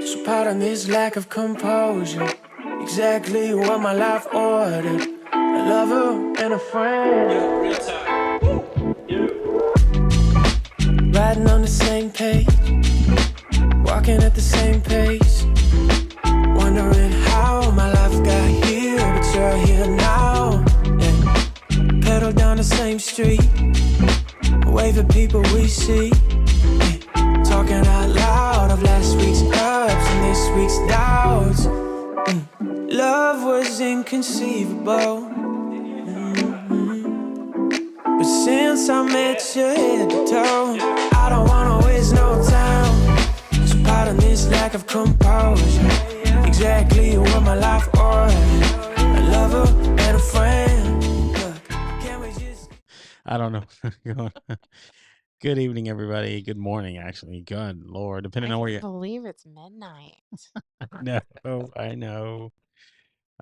So pardon this lack of composure. Exactly what my life ordered. A lover and a friend. Riding on the same page. Walking at the same pace. Wondering how my life got here, but you're here now. Yeah. Pedal down the same street. Wave at people we see. Yeah. Talking out loud of last week's ups and this week's doubts. Love was inconceivable. But since I met you head to toe, I don't wanna waste no time. So pardon this lack of composure. Exactly what my life ordered. A lover and a friend. Look, can we just... I don't know. Good evening, everybody. Good morning, actually. Good Lord. Depending on where I you... believe it's midnight. No, I know.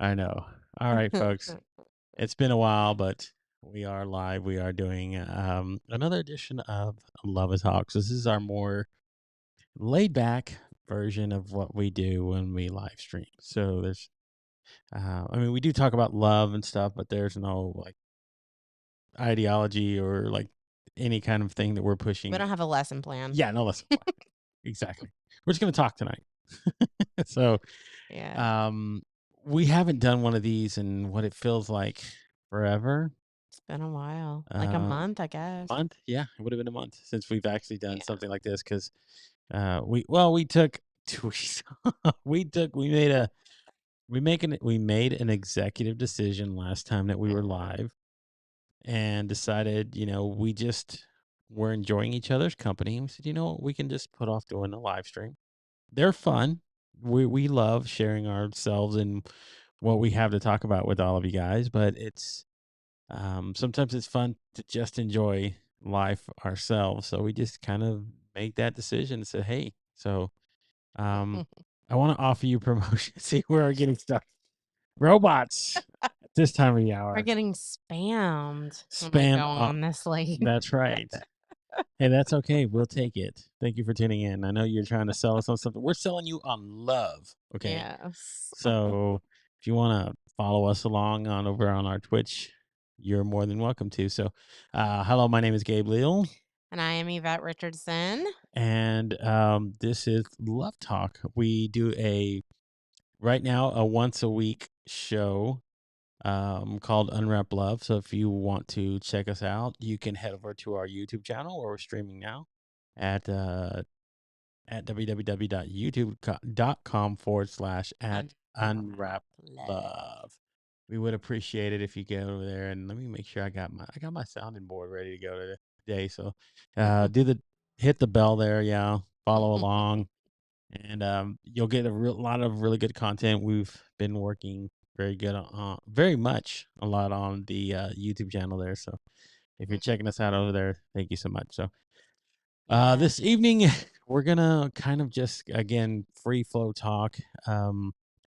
All right, folks. It's been a while, but we are live. We are doing another edition of Love is Hawks. This is our more laid back version of what we do when we live stream. So there's, we do talk about love and stuff, but there's no like ideology or like any kind of thing that we're pushing. We don't have a lesson plan. Yeah, no lesson plan. Exactly. We're just going to talk tonight. So, Yeah. we haven't done one of these in what it feels like forever. It's been a while. Like a month, I guess. Month? Yeah, it would have been a month since we've actually done something like this because we took 2 weeks. we made an executive decision last time that we were live and decided, we just were enjoying each other's company. And we said, we can just put off doing a live stream. They're fun. We love sharing ourselves and what we have to talk about with all of you guys, but it's sometimes it's fun to just enjoy life ourselves. So we just kind of make that decision and say, hey, so I want to offer you promotion. See, we're getting stuck. Robots at this time of the hour. We're getting spammed. Spam Go on this late. That's right. Hey, that's okay. We'll take it. Thank you for tuning in. I know you're trying to sell us on something. We're selling you on love. Okay. Yes. So if you want to follow us along over on our Twitch, you're more than welcome to. So, hello, my name is Gabe Leal. And I am Yvette Richardson. And this is Love Talk. We do right now a once a week show called Unwrap Love. So if you want to check us out, you can head over to our YouTube channel where we're streaming now at www.youtube.com/@unwraplove. We would appreciate it if you get over there, and let me make sure I got my sounding board ready to go today. So hit the bell there, yeah, follow along, and you'll get lot of really good content. We've been working very much a lot on the YouTube channel there. So if you're checking us out over there, thank you so much. So this evening we're gonna kind of just again free flow talk.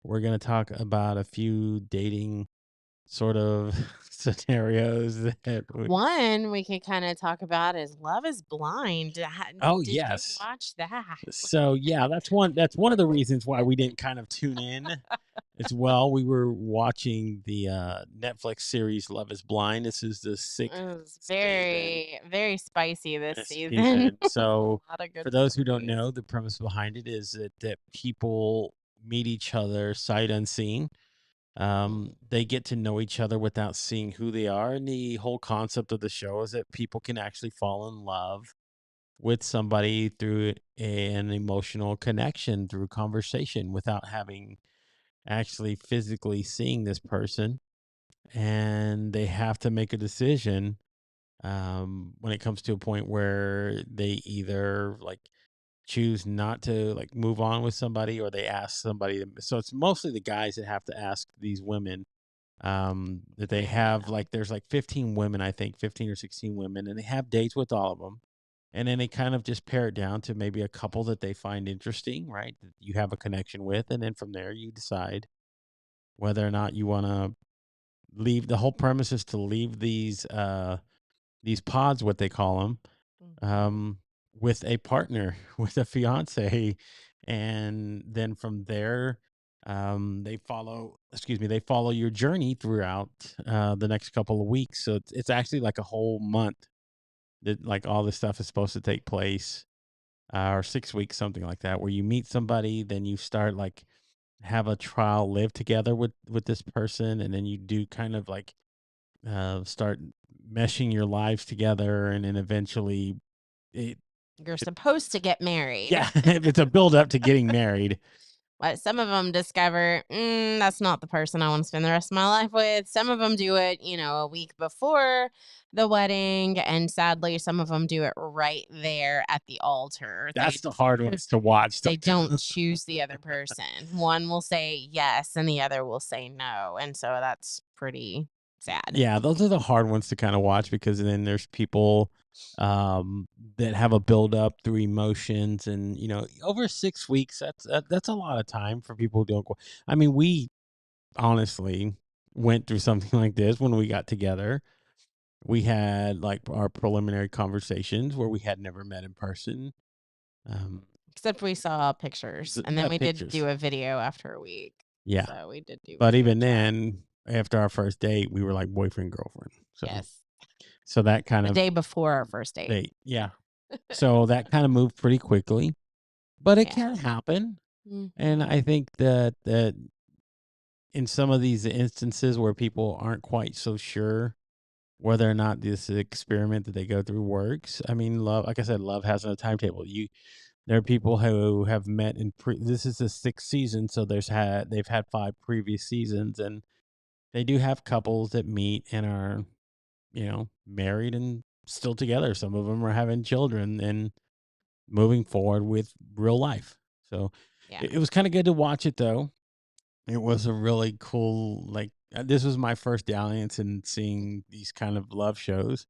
We're gonna talk about a few dating sort of scenarios that One we could kind of talk about is Love is Blind. Did yes. you watch that? So yeah, that's one of the reasons why we didn't kind of tune in as well. We were watching the Netflix series Love is Blind. This is the 6th. It was very, very spicy this season. So for those who don't stories. know, the premise behind it is that people meet each other sight unseen. They get to know each other without seeing who they are. And the whole concept of the show is that people can actually fall in love with somebody through an emotional connection, through conversation, without having actually physically seeing this person. And they have to make a decision when it comes to a point where they either like choose not to like move on with somebody, or they ask somebody so it's mostly the guys that have to ask these women that they have like there's like 15 women, I think 15 or 16 women, and they have dates with all of them, and then they kind of just pare it down to maybe a couple that they find interesting, right, that you have a connection with, and then from there you decide whether or not you want to leave. The whole premise is to leave these pods, what they call them, with a partner, with a fiance, and then from there, they follow your journey throughout the next couple of weeks. So it's actually like a whole month that like all this stuff is supposed to take place, or 6 weeks, something like that, where you meet somebody, then you start like have a trial live together with this person, and then you do kind of like start meshing your lives together, and then eventually it, You're supposed to get married. yeah, it's a build up to getting married. But some of them discover, that's not the person I want to spend the rest of my life with. Some of them do it, a week before the wedding. And sadly, some of them do it right there at the altar. That's the hard ones to watch. They don't choose the other person. One will say yes and the other will say no. And so that's pretty sad. Yeah, those are the hard ones to kind of watch, because then there's people that have a build up through emotions, and over 6 weeks, that's a lot of time for people who don't go. I mean, we honestly went through something like this when we got together. We had like our preliminary conversations where we had never met in person. Except we saw pictures, and then we did do a video after a week. Yeah, so we did do. But even then, after our first date, we were like boyfriend, girlfriend. So, yes. So that kind The of day before our first date. Yeah. So that kind of moved pretty quickly, but it can happen. And I think that in some of these instances where people aren't quite so sure whether or not this experiment that they go through works. I mean, love, like I said, love has no timetable. There are people who have met this is the 6th season, so they've had 5 previous seasons, and they do have couples that meet and are, married and still together. Some of them are having children and moving forward with real life. So it was kind of good to watch it, though. It was a really cool, like, this was my first dalliance in seeing these kind of love shows.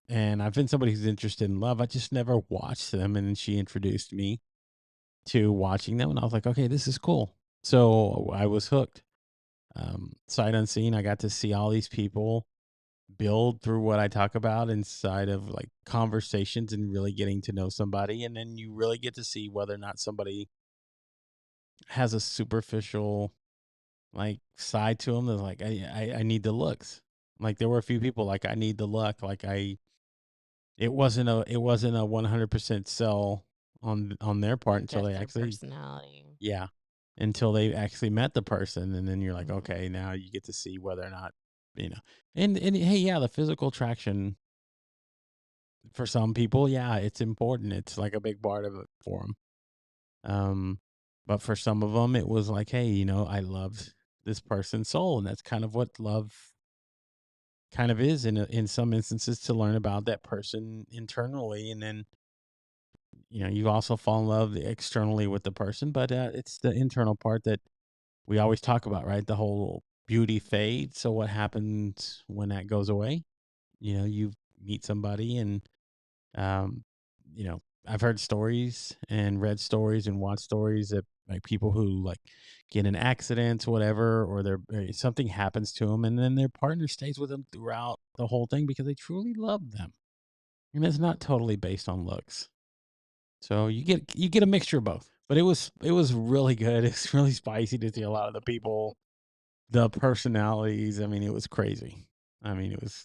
And I've been somebody who's interested in love. I just never watched them. And then she introduced me to watching them. And I was like, okay, this is cool. So I was hooked. Sight unseen, I got to see all these people build through what I talk about inside of like conversations and really getting to know somebody. And then you really get to see whether or not somebody has a superficial like side to them that's like, I need the looks. Like there were a few people like, I need the look. Like it wasn't a 100% sell on their part until they actually personality. Yeah. Until they actually met the person, and then you're like, okay, now you get to see whether or not, and hey, yeah, the physical attraction for some people, yeah, it's important. It's like a big part of it for them. But for some of them, it was like, hey, I loved this person's soul, and that's kind of what love kind of is in some instances, to learn about that person internally, and then you also fall in love externally with the person, but it's the internal part that we always talk about, right? The whole beauty fades. So what happens when that goes away? You meet somebody, and um, I've heard stories and read stories and watched stories that like people who like get in accidents, whatever, or something happens to them, and then their partner stays with them throughout the whole thing because they truly love them, and it's not totally based on looks. So you get a mixture of both. But it was really good. It's really spicy to see a lot of the people, the personalities. I mean, it was crazy. I mean, it was.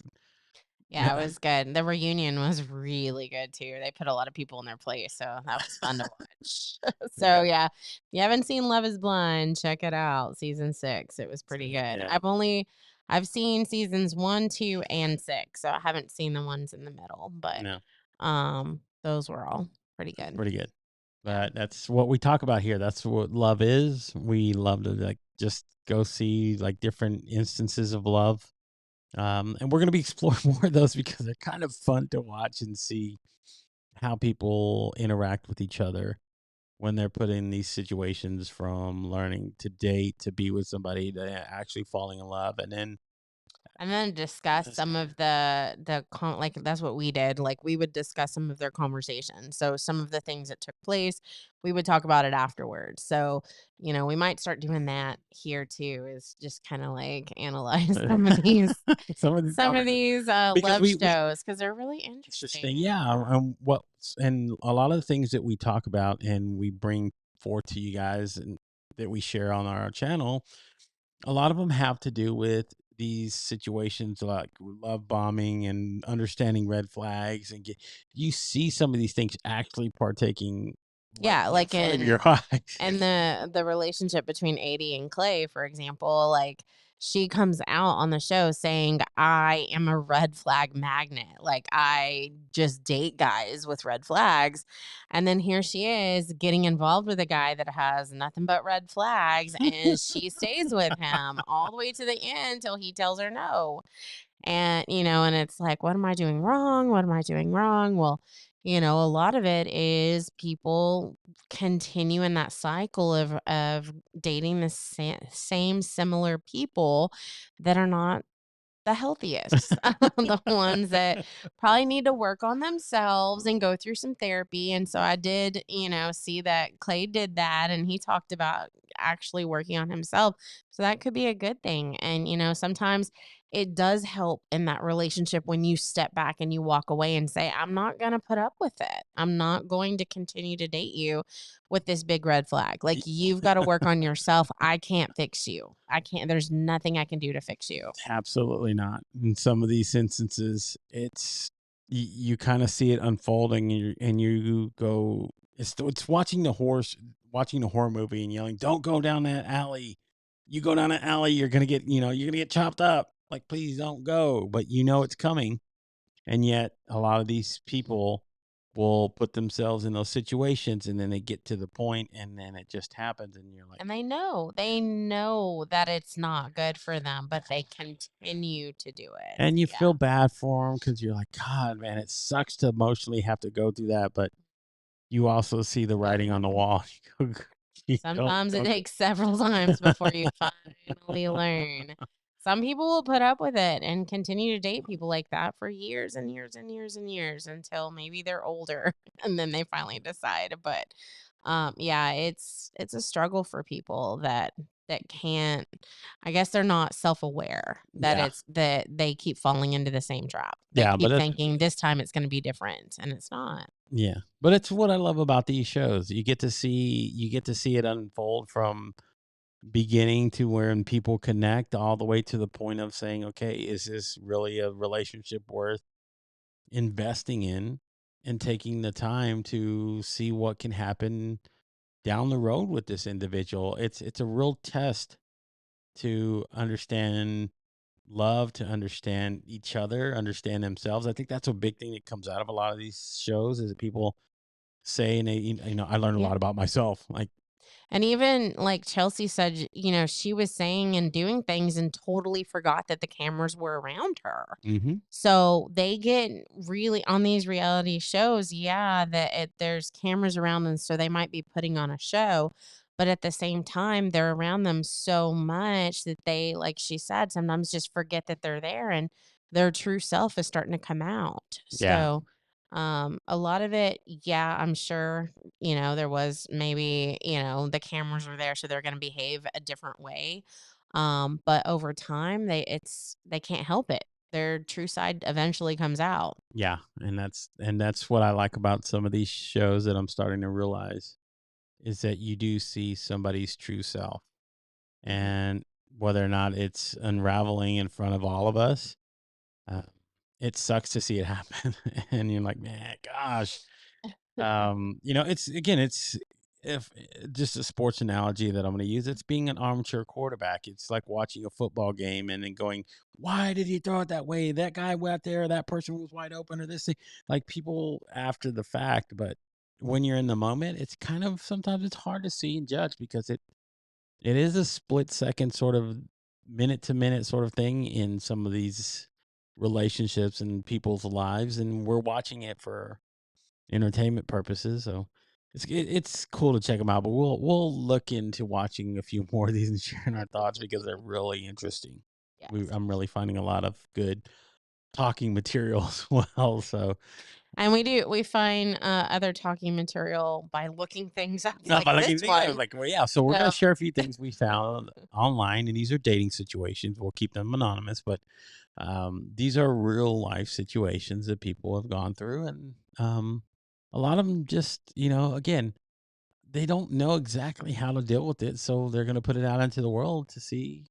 Yeah, it was good. The reunion was really good too. They put a lot of people in their place, so that was fun to watch. So yeah, if you haven't seen Love Is Blind, check it out. Season 6, it was pretty good. Yeah. I've seen seasons 1, 2, and 6, so I haven't seen the ones in the middle, but those were all pretty good. Pretty good. But that's what we talk about here. That's what love is. We love to like just go see like different instances of love. And we're going to be exploring more of those because they're kind of fun to watch and see how people interact with each other when they're put in these situations, from learning to date, to be with somebody, to actually falling in love. And then discuss some of like that's what we did. Like we would discuss some of their conversations. So some of the things that took place, we would talk about it afterwards. So, we might start doing that here too, is just kind of like analyze some of these love shows, because they're really interesting. Yeah. And a lot of the things that we talk about and we bring forth to you guys and that we share on our channel, a lot of them have to do with these situations like love bombing and understanding red flags and you see some of these things actually partaking like Yeah, in like front of your eyes. and the relationship between AD and Clay, for example, like she comes out on the show saying, I am a red flag magnet. Like I just date guys with red flags. And then here she is getting involved with a guy that has nothing but red flags. And she stays with him all the way to the end till he tells her no. And, and it's like, what am I doing wrong? What am I doing wrong? Well, a lot of it is people continue in that cycle of dating the same similar people that are not the healthiest, the ones that probably need to work on themselves and go through some therapy. And so I did, see that Clay did that and he talked about actually working on himself. So that could be a good thing. And, sometimes it does help in that relationship when you step back and you walk away and say, I'm not going to put up with it. I'm not going to continue to date you with this big red flag. Like you've got to work on yourself. I can't fix you. There's nothing I can do to fix you. Absolutely not. In some of these instances, it's you kind of see it unfolding, and you go, it's watching the horror movie and yelling, "Don't go down that alley! You go down that alley, you're gonna get chopped up. Like, please don't go." But it's coming, and yet a lot of these people will put themselves in those situations, and then they get to the point, and then it just happens, and you're like, And they know that it's not good for them, but they continue to do it. and you Yeah. feel bad for them because you're like, God, man, it sucks to emotionally have to go through that, but you also see the writing on the wall. You Sometimes it don't takes several times before you finally learn. Some people will put up with it and continue to date people like that for years and years and years and years until maybe they're older and then they finally decide. But yeah, it's a struggle for people that can't, I guess they're not self-aware that Yeah, it's that they keep falling into the same trap. They yeah, keep thinking this time it's going to be different and it's not. but it's what I love about these shows. You get to see it unfold from beginning to when people connect all the way to the point of saying, okay, is this really a relationship worth investing in and taking the time to see what can happen down the road with this individual. It's a real test to understand love, to understand each other, understand themselves. I think that's a big thing that comes out of a lot of these shows is that people say, and I learned a Yeah. lot about myself. Like, And even like Chelsea said, she was saying and doing things and totally forgot that the cameras were around her. mm-hmm, So they get really on these reality shows, yeah, that there's cameras around them, so they might be putting on a show, but at the same time, they're around them so much that they, like she said, sometimes just forget that they're there and their true self is starting to come out. yeah, So, a lot of it, yeah, I'm sure, there was maybe, the cameras were there, so they're going to behave a different way. But over time, they can't help it. Their true side eventually comes out. yeah, and that's what I like about some of these shows that I'm starting to realize is that you do see somebody's true self, Mhm. and whether or not it's unraveling in front of all of us. Uh, it sucks to see it happen, and you're like, man, gosh. It's if just a sports analogy that I'm going to use. It's being an armchair quarterback. It's like watching a football game and then going, "Why did he throw it that way? That guy went there. That person was wide open, or this thing." Like people after the fact, but when you're in the moment, it's kind of sometimes it's hard to see and judge because it is a split second sort of minute to minute sort of thing in some of these relationships and people's lives, and we're watching it for entertainment purposes. So it's cool to check them out, but we'll look into watching a few more of these and sharing our thoughts because they're really interesting. Yes. I'm really finding a lot of good talking material as well. So And we find other talking material by looking things up not like by this looking, one. like, well, yeah. So we're gonna So share a few things we found online, and these are dating situations. We'll keep them anonymous, but these are real life situations that people have gone through, and a lot of them just again they don't know exactly how to deal with it, so they're going to put it out into the world to see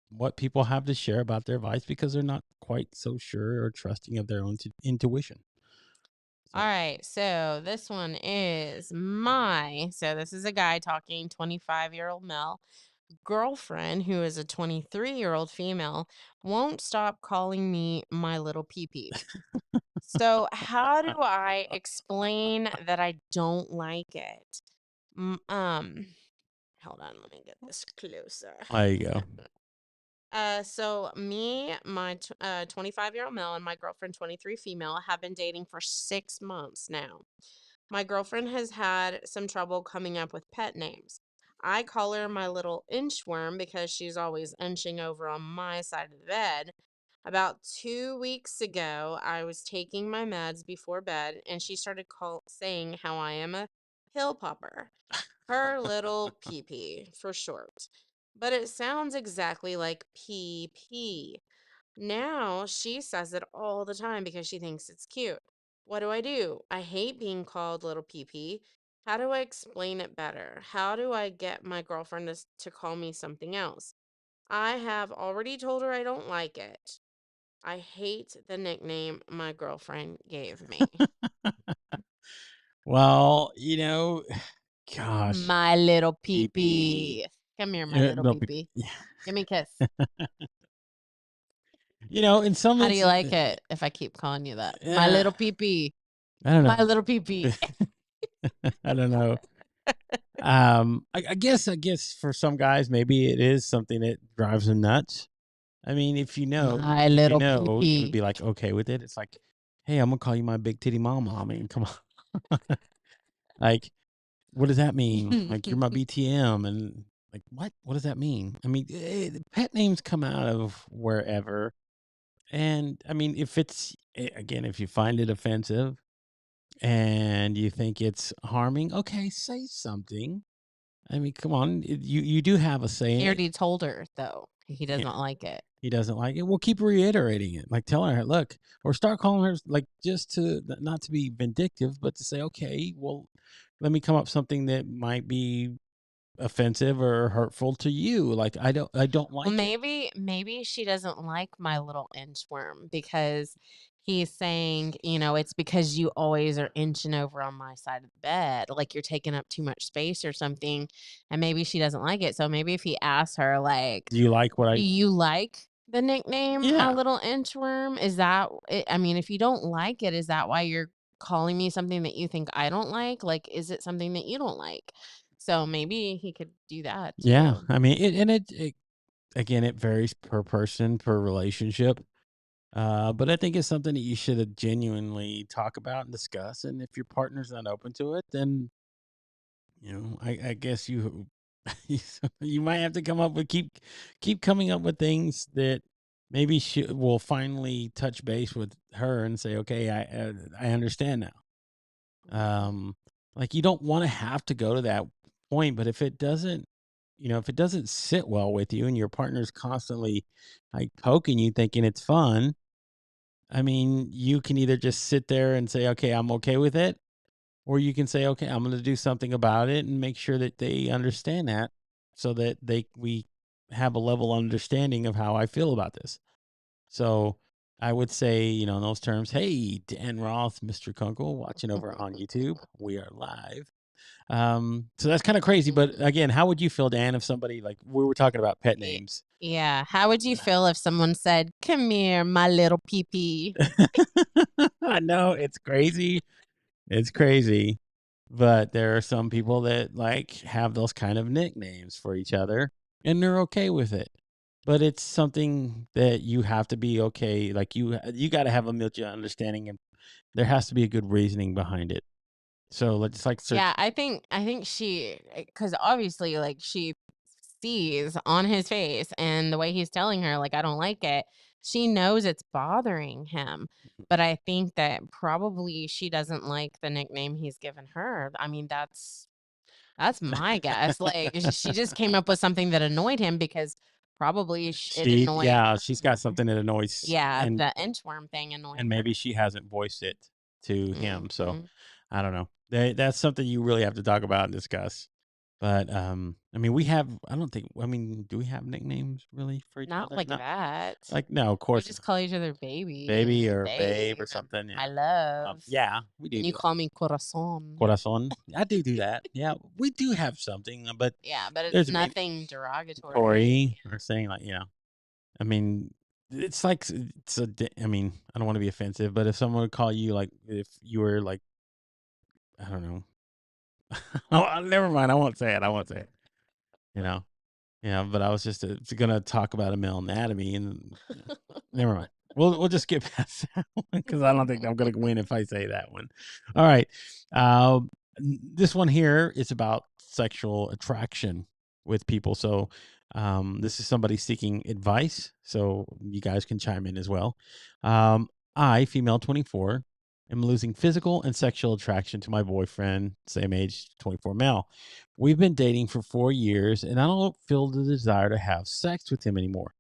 what people have to share about their vice because they're not quite so sure or trusting of their own intuition. All So right. So this one is so this is a guy talking, 25-year-old male. Girlfriend, who is a 23-year-old female, won't stop calling me my little peepee. So, how do I explain that I don't like it? Mm, Um, Hold on, let me get this closer. there you go. So me, my 25-year-old male, and my girlfriend, 23 female, have been dating for 6 months now. My girlfriend has had some trouble coming up with pet names. I call her my little inchworm because she's always inching over on my side of the bed. About 2 weeks ago, I was taking my meds before bed, and she started saying how I am a pill popper. Her little PP for short. But it sounds exactly like PP. Now she says it all the time because she thinks it's cute. What do? I hate being called little PP. How do I explain it better? How do I get my girlfriend to call me something else? I have already told her I don't like it. I hate the nickname my girlfriend gave me. Well, gosh, My little PP. PP. Come here, my little No, PP. yeah. Give me a kiss. In some How do you instances, like it if I keep calling you that? My yeah, little PP. I don't My know. little PP. I don't know. I guess for some guys, maybe it is something that drives them nuts. I mean, My if you little know, you would PP. be like okay with it. It's like, hey, I'm gonna call you my big titty mama. I mean, come on. Like, what does that mean? Like, you're my BTM, and like, what? What does that mean? I mean, pet names come out of wherever, and I mean, again, if you find it offensive and you think it's harming, okay, say something. I mean, come on, you do have a say He in it. already told her, though. He Yeah, doesn't like it. he doesn't like it. Well, keep reiterating it, like telling her, look, or start calling her, like just to not to be vindictive, but to say, okay, well, let me come up with something that might be offensive or hurtful to you. Like I don't Well, like it. maybe she doesn't like my little inchworm because he's saying, it's because you always are inching over on my side of the bed, like you're taking up too much space or something, and maybe she doesn't like it. So maybe if he asks her, like, Do you like what do I? you like the nickname my Yeah, little inchworm? Is that it? I mean, if you don't like it, is that why you're calling me something that you think I don't like? Like, is it something that you don't like? So maybe he could do that yeah. too. I mean, it again, it varies per person, per relationship. But I think it's something that you should genuinely talk about and discuss. And if your partner's not open to it, then I guess you might have to come up with keep coming up with things that maybe she will finally touch base with her and say, okay, I understand now. Mhm. Like you don't want to have to go to that point, but if it doesn't sit well with you and your partner's constantly like poking you, thinking it's fun, I mean, you can either just sit there and say, okay, I'm okay with it, or you can say, okay, I'm going to do something about it and make sure that they understand that so that we have a level understanding of how I feel about this. So I would say, in those terms, hey, Dan Roth, Mr. Kunkel, watching over on YouTube. We are live. So that's kind of crazy. But Mhm. again, how would you feel, Dan, if somebody like we were talking about pet Ye- names? Yeah. How would you feel if someone said, "Come here, my little PP"? I know it's crazy. It's crazy. But there are some people that like have those kind of nicknames for each other and they're okay with it. But it's something that you have to be okay. Like you got to have a mutual understanding and there has to be a good reasoning behind it. So let's like Yeah, search. I think because obviously, like, she sees on his face and the way he's telling her, like, I don't like it. She knows it's bothering him, but I think that probably she doesn't like the nickname he's given her. I mean, that's my guess. Like, she just came up with something that annoyed him because probably it annoyed. She's got something that annoys Yeah, the inchworm thing annoyed and her. maybe she hasn't voiced it to him. So Mhm. I don't know. That's something you really have to talk about and discuss. But I mean, we have. I don't think. I mean, do we have nicknames really for each Not other? like Not that. like no, of We course, just call each other baby baby and or babe babe or and something. my Yeah, love. yeah, we And you do call me corazon. corazon. I do that. Yeah, we do have something, but Yeah, but it's there's maybe nothing derogatory. Tory or saying like, I mean, it's like I mean, I don't want to be offensive, but if someone would call you like if you were like, I don't know, oh, never mind. I won't say it. I won't say it. You know, but I was just gonna talk about a male anatomy, and never mind. We'll just skip past that one because I don't think I'm gonna win if I say that one. All right, this one here is about sexual attraction with people. So, this is somebody seeking advice. So you guys can chime in as well. Um, I, female 24, am losing physical and sexual attraction to my boyfriend, same age, 24 male. We've been dating for 4 years, and I don't feel the desire to have sex with him anymore.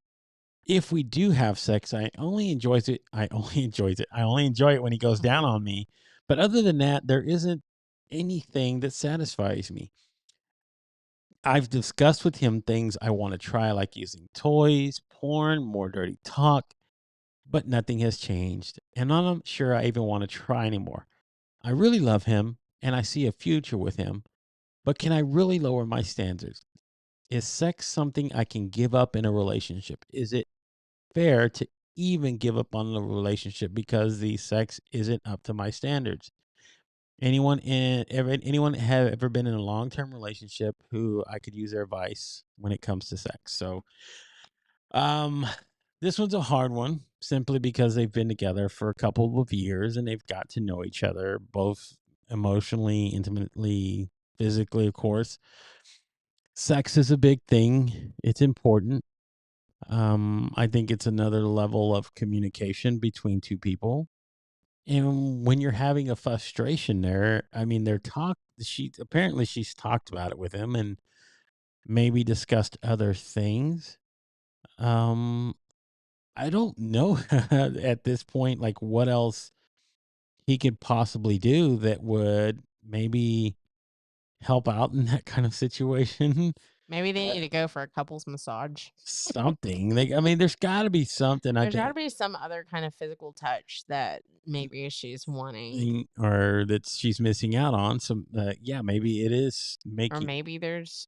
If we do have sex, I only enjoys it. I only enjoys it. I only enjoy it when he goes down on me. But other than that, there isn't anything that satisfies me. I've discussed with him things I want to try, like using toys, porn, more dirty talk, but nothing has changed. And I'm not sure I even want to try anymore. I really love him and I see a future with him, but can I really lower my standards? Is sex something I can give up in a relationship? Is it fair to even give up on the relationship because the sex isn't up to my standards? Anyone have ever been in a long-term relationship who I could use their advice when it comes to sex? So, um, this one's a hard one simply because they've been together for a couple of years and they've got to know each other both emotionally, intimately, physically, of course. Sex is a big thing. It's important. I think it's another level of communication between two people. And when you're having a frustration there, I mean, she's talked about it with him and maybe discussed other things. Um, I don't know at this point, like what else he could possibly do that would maybe help out in that kind of situation. Maybe they need to go for a couples massage. Something. Like, I mean, there's got to be something. I There's got to think. be some other kind of physical touch that maybe she's wanting. Or that she's missing out on some yeah, maybe it is Or making maybe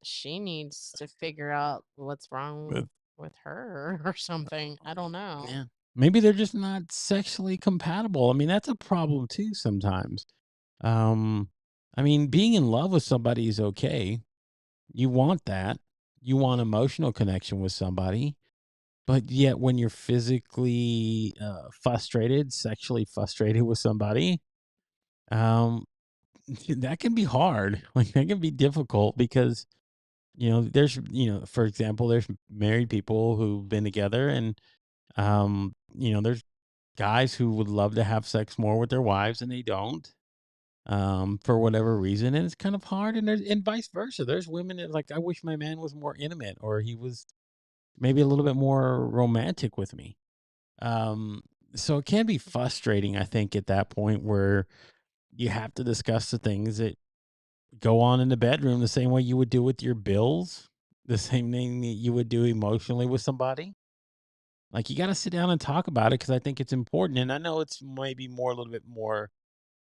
she needs to figure out what's wrong with with her or something. I don't know. yeah, maybe they're just not sexually compatible. I mean, that's a problem too sometimes. um I mean, being in love with somebody is okay. You want that. You want emotional connection with somebody, but yet when you're physically sexually frustrated with somebody, um that can be hard. Like that can be difficult because there's for example, there's married people who've been together and there's guys who would love to have sex more with their wives and they don't for whatever reason, and it's kind of hard, and vice versa. There's women that like, I wish my man was more intimate or he was maybe a little bit more romantic with me. um so it can be frustrating, I think, at that point where you have to discuss the things that go on in the bedroom the same way you would do with your bills, the same thing that you would do emotionally with somebody. Like, you got to sit down and talk about it because I think it's important. And I know it's maybe more a little bit more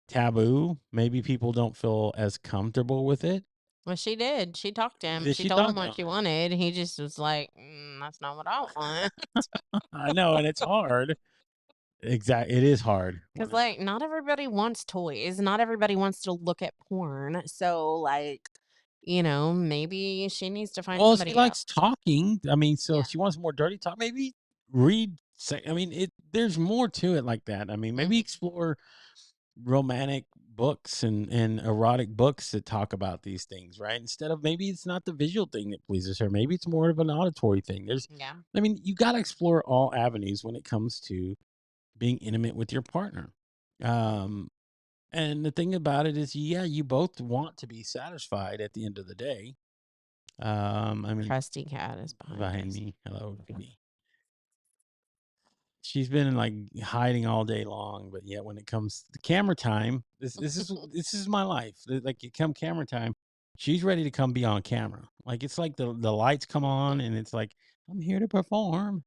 taboo. Maybe people don't feel as comfortable with it. Well, she did. She talked to him. Did She she told him talk to what him? she wanted. He just was like, "That's not what I want." I know, and it's hard. Exactly, it is hard. Because, like, not everybody wants toys. Not everybody wants to look at porn. So, like, maybe she needs to find Well, she somebody likes else. talking. I mean, so Yeah. if she wants more dirty talk, maybe read. I mean, there's more to it like that. I mean, maybe Mhm. explore romantic books and erotic books that talk about these things, right? Instead of, maybe it's not the visual thing that pleases her. Maybe it's more of an auditory thing. Yeah. I mean, you got to explore all avenues when it comes to being intimate with your partner. Um, and the thing about it is, yeah, you both want to be satisfied at the end of the day. I mean, Trusty cat is behind behind us. me, hello, Kitty. she's been like hiding all day long, but yet when it comes to camera time, this is my life. Like it come camera time, she's ready to come be on camera. Like it's like the lights come on and it's like I'm here to perform.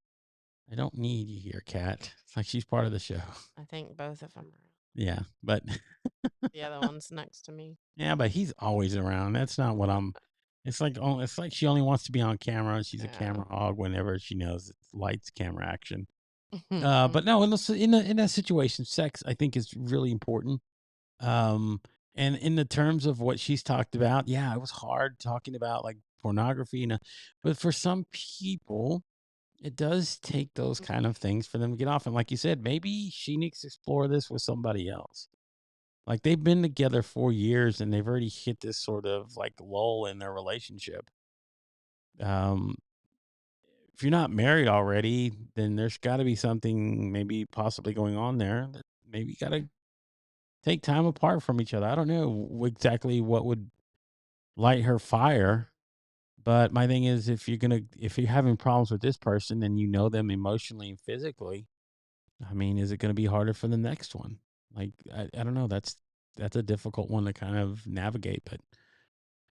I don't need you here, Cat. It's like she's part of the show. I think both of them are. Yeah, but The other one's next to me. yeah, but he's always around. That's not what I'm. It's like she only wants to be on camera. And she's a Yeah. camera hog whenever she knows it's lights, camera, action. Mm-hmm. But no, in that situation, sex I think is really important. Um, and in the terms of what she's talked about, yeah, it was hard talking about like pornography, but for some people, it does take those kind of things for them to get off. And like you said, maybe she needs to explore this with somebody else. Like they've been together 4 years and they've already hit this sort of like lull in their relationship. Um, if you're not married already, then there's got to be something maybe possibly going on there that maybe got to take time apart from each other. I don't know exactly what would light her fire, but my thing is if you're having problems with this person and you know them emotionally and physically, I mean, is it going to be harder for the next one? Like I don't know, that's a difficult one to kind of navigate, but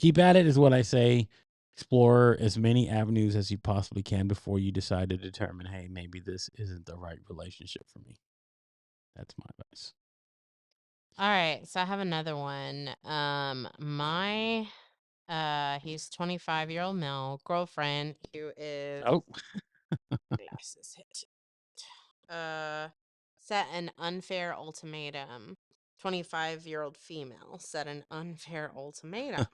keep at it is what I say. Explore as many avenues as you possibly can before you decide to determine, hey, maybe this isn't the right relationship for me. That's my advice. All right, so I have another one. My he's 25-year-old male girlfriend who is Oh, this is it. Set an unfair ultimatum. 25-year-old female set an unfair ultimatum.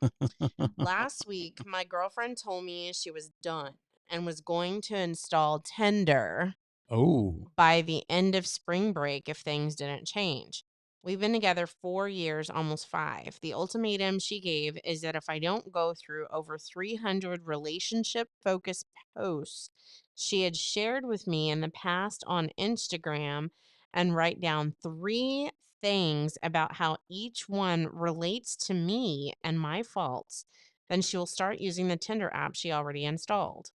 Last week, my girlfriend told me she was done and was going to install Tinder oh, by the end of spring break if things didn't change. We've been together 4 years, almost five. The ultimatum she gave is that if I don't go through over 300 relationship focused posts she had shared with me in the past on Instagram and write down three things about how each one relates to me and my faults, then she will start using the Tinder app she already installed.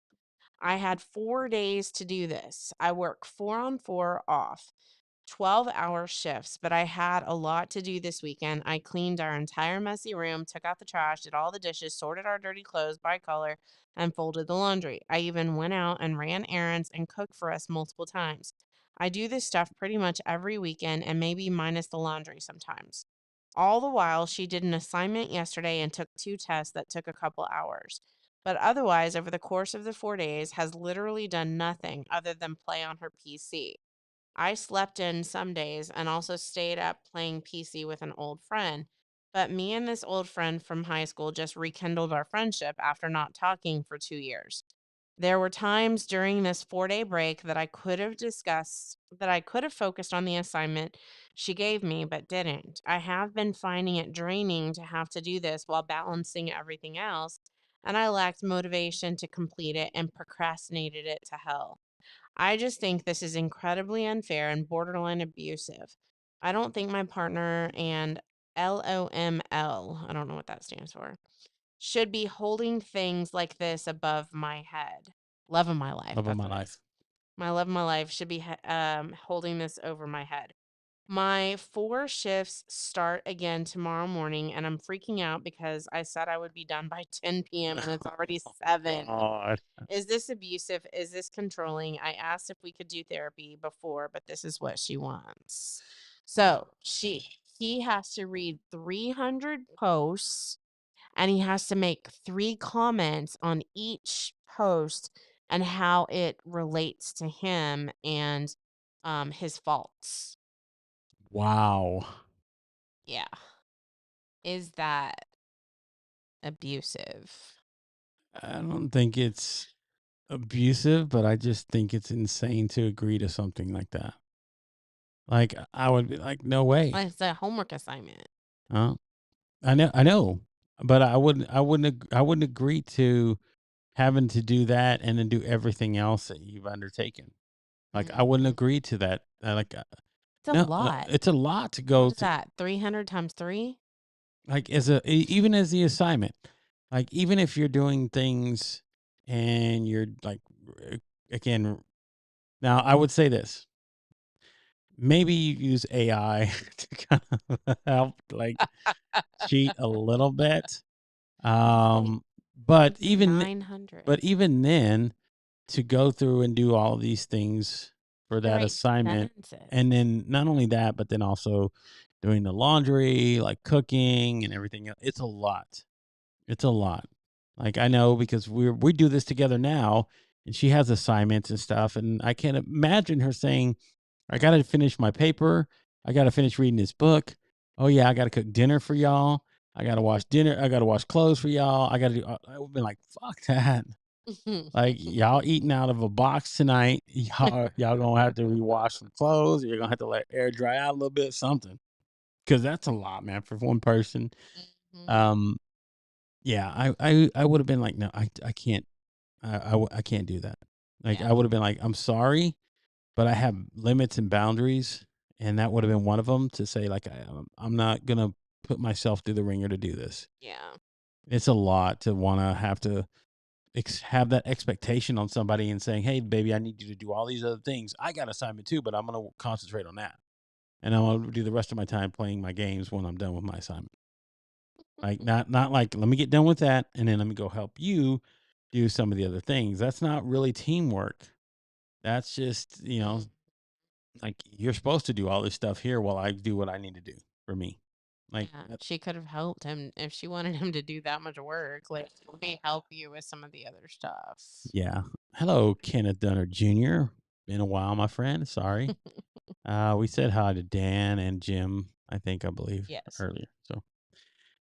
I had 4 days to do this. I work 4 on 4 off, 12-hour shifts, but I had a lot to do this weekend. I cleaned our entire messy room, took out the trash, did all the dishes, sorted our dirty clothes by color, and folded the laundry. I even went out and ran errands and cooked for us multiple times. I do this stuff pretty much every weekend and maybe minus the laundry sometimes. All the while, she did an assignment yesterday and took two tests that took a couple hours. But otherwise, over the course of the 4 days, has literally done nothing other than play on her PC. I slept in some days and also stayed up playing PC with an old friend. But me and this old friend from high school just rekindled our friendship after not talking for 2 years. There were times during this 4 day break that I could have focused on the assignment she gave me, but didn't. I have been finding it draining to have to do this while balancing everything else, and I lacked motivation to complete it and procrastinated it to hell. I just think this is incredibly unfair and borderline abusive. I don't think my partner and LOML, I don't know what that stands for, should be holding things like this above my head. Love of my life, love of that's my what it life. is. My love of my life should be holding this over my head. My 4 shifts start again tomorrow morning, and I'm freaking out because I said I would be done by 10 p.m. and it's already 7. God. Is this abusive? Is this controlling? I asked if we could do therapy before, but this is what she wants. So he has to read 300 posts and he has to make 3 comments on each post and how it relates to him and his faults. Wow. Yeah. Is that abusive? I don't think it's abusive, but I just think it's insane to agree to something like that. Like I would be like, no way. Like it's a homework assignment. Huh? I know, but I wouldn't agree to having to do that and then do everything else that you've undertaken. Like I wouldn't Mhm. agree to that. It's a No, no, lot. it's a lot to What go is to. that? 300 times 3? Like even as the assignment, like even if you're doing things and you're like again. Now I would say this. maybe you use AI to kind of help like cheat a little bit. But It's even 900. but even then, to go through and do all of these things for To that write assignment, sentences. and then not only that, but then also doing the laundry, like cooking and everything else, it's a lot. It's a lot. Like I know because we do this together now, and she has assignments and stuff, and I can't imagine her saying, "I got to finish my paper. I got to finish reading this book. Oh yeah, I got to cook dinner for y'all. I got to wash dinner. I got to wash clothes for y'all. I got to do." I would be like, "Fuck that." Like y'all eating out of a box tonight. Y'all gonna have to rewash some clothes. You're gonna have to let air dry out a little bit, something, because that's a lot, man, for one person. Mhm. Um, yeah, I would have been like, no, I can't, I can't do that. Like Yeah. I would have been like, I'm sorry, but I have limits and boundaries, and that would have been one of them to say like, I'm not gonna put myself through the ringer to do this. Yeah. It's a lot to want to have to have that expectation on somebody and saying, "Hey, baby, I need you to do all these other things. I got assignment too, but I'm going to concentrate on that, and I'm going to do the rest of my time playing my games when I'm done with my assignment." Like not like let me get done with that, and then let me go help you do some of the other things. That's not really teamwork. That's just Mm. like you're supposed to do all this stuff here while I do what I need to do for me. Like Yeah, she could have helped him if she wanted him to do that much work. Like, let me help you with some of the other stuff. yeah. Hello, Kenneth Dunner Jr. Been a while, my friend. Sorry. We said hi to Dan and Jim, I believe, Yes. earlier. So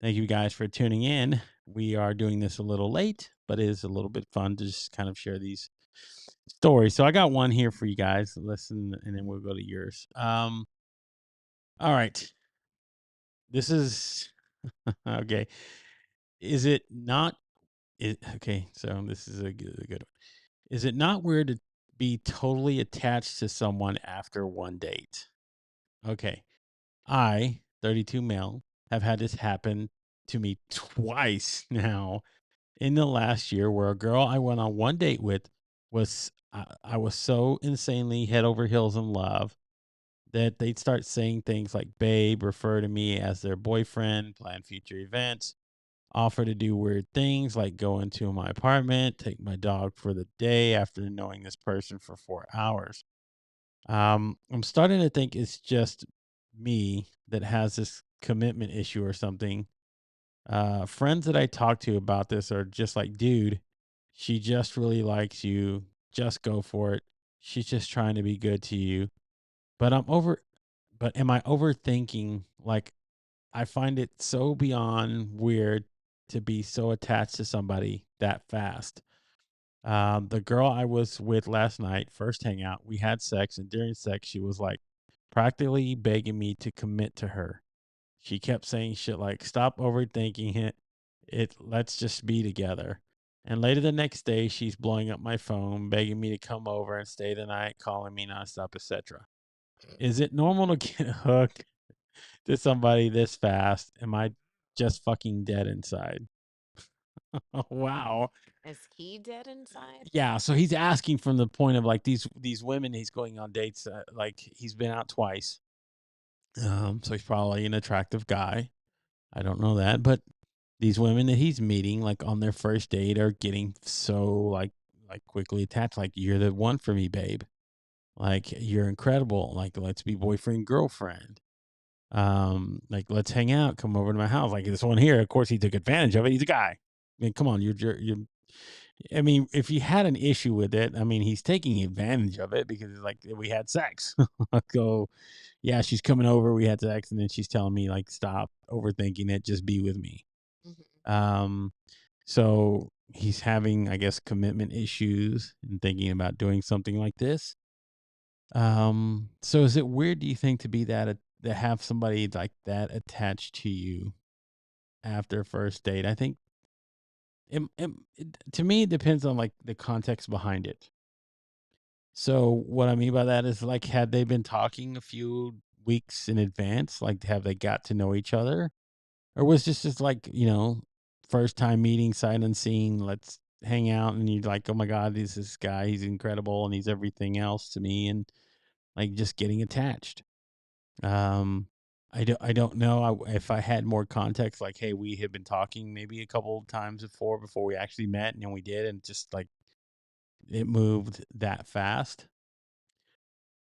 thank you guys for tuning in. We are doing this a little late, but it is a little bit fun to just kind of share these stories. So I got one here for you guys. Listen, and then we'll go to yours. All right. This is okay. Is it not? Okay. So this is a good one. Is it not weird to be totally attached to someone after one date? Okay. I, 32 male, have had this happen to me twice now in the last year where a girl I went on one date with I was so insanely head over heels in love that they'd start saying things like babe, refer to me as their boyfriend, plan future events, offer to do weird things like go into my apartment, take my dog for the day after knowing this person for 4 hours. I'm starting to think it's just me that has this commitment issue or something. Friends that I talk to about this are just like, dude, she just really likes you. Just go for it. She's just trying to be good to you. But but am I overthinking? Like, I find it so beyond weird to be so attached to somebody that fast. The girl I was with last night, first hangout, we had sex, and during sex, she was like practically begging me to commit to her. She kept saying shit like, "Stop overthinking it. Let's just be together." And later the next day, she's blowing up my phone, begging me to come over and stay the night, calling me nonstop, etc. Is it normal to get hooked to somebody this fast? Am I just fucking dead inside? Wow. Is he dead inside? Yeah, so he's asking from the point of like these women he's going on dates, like he's been out twice. So he's probably an attractive guy. I don't know that, but these women that he's meeting like on their first date are getting so like quickly attached, like you're the one for me, babe. Like you're incredible. Like let's be boyfriend girlfriend. Like let's hang out, come over to my house. Like this one here, of course he took advantage of it. He's a guy. I mean, come on, you're I mean, if he had an issue with it, I mean, he's taking advantage of it because it's like we had sex. Go, yeah, she's coming over. We had sex, and then she's telling me like, stop overthinking it. Just be with me. Mhm. Um, so he's having, I guess, commitment issues and thinking about doing something like this. So is it weird? Do you think to be to have somebody like that attached to you after first date? I think to me, it depends on like the context behind it. So what I mean by that is like, had they been talking a few weeks in advance? Like, have they got to know each other? Or was this just like, first time meeting, sight unseen, let's hang out and you're like, oh my God, this guy, he's incredible and he's everything else to me and like just getting attached. Um, I don't know if I had more context, like, hey, we had been talking maybe a couple of times before we actually met, and then we did, and just like it moved that fast.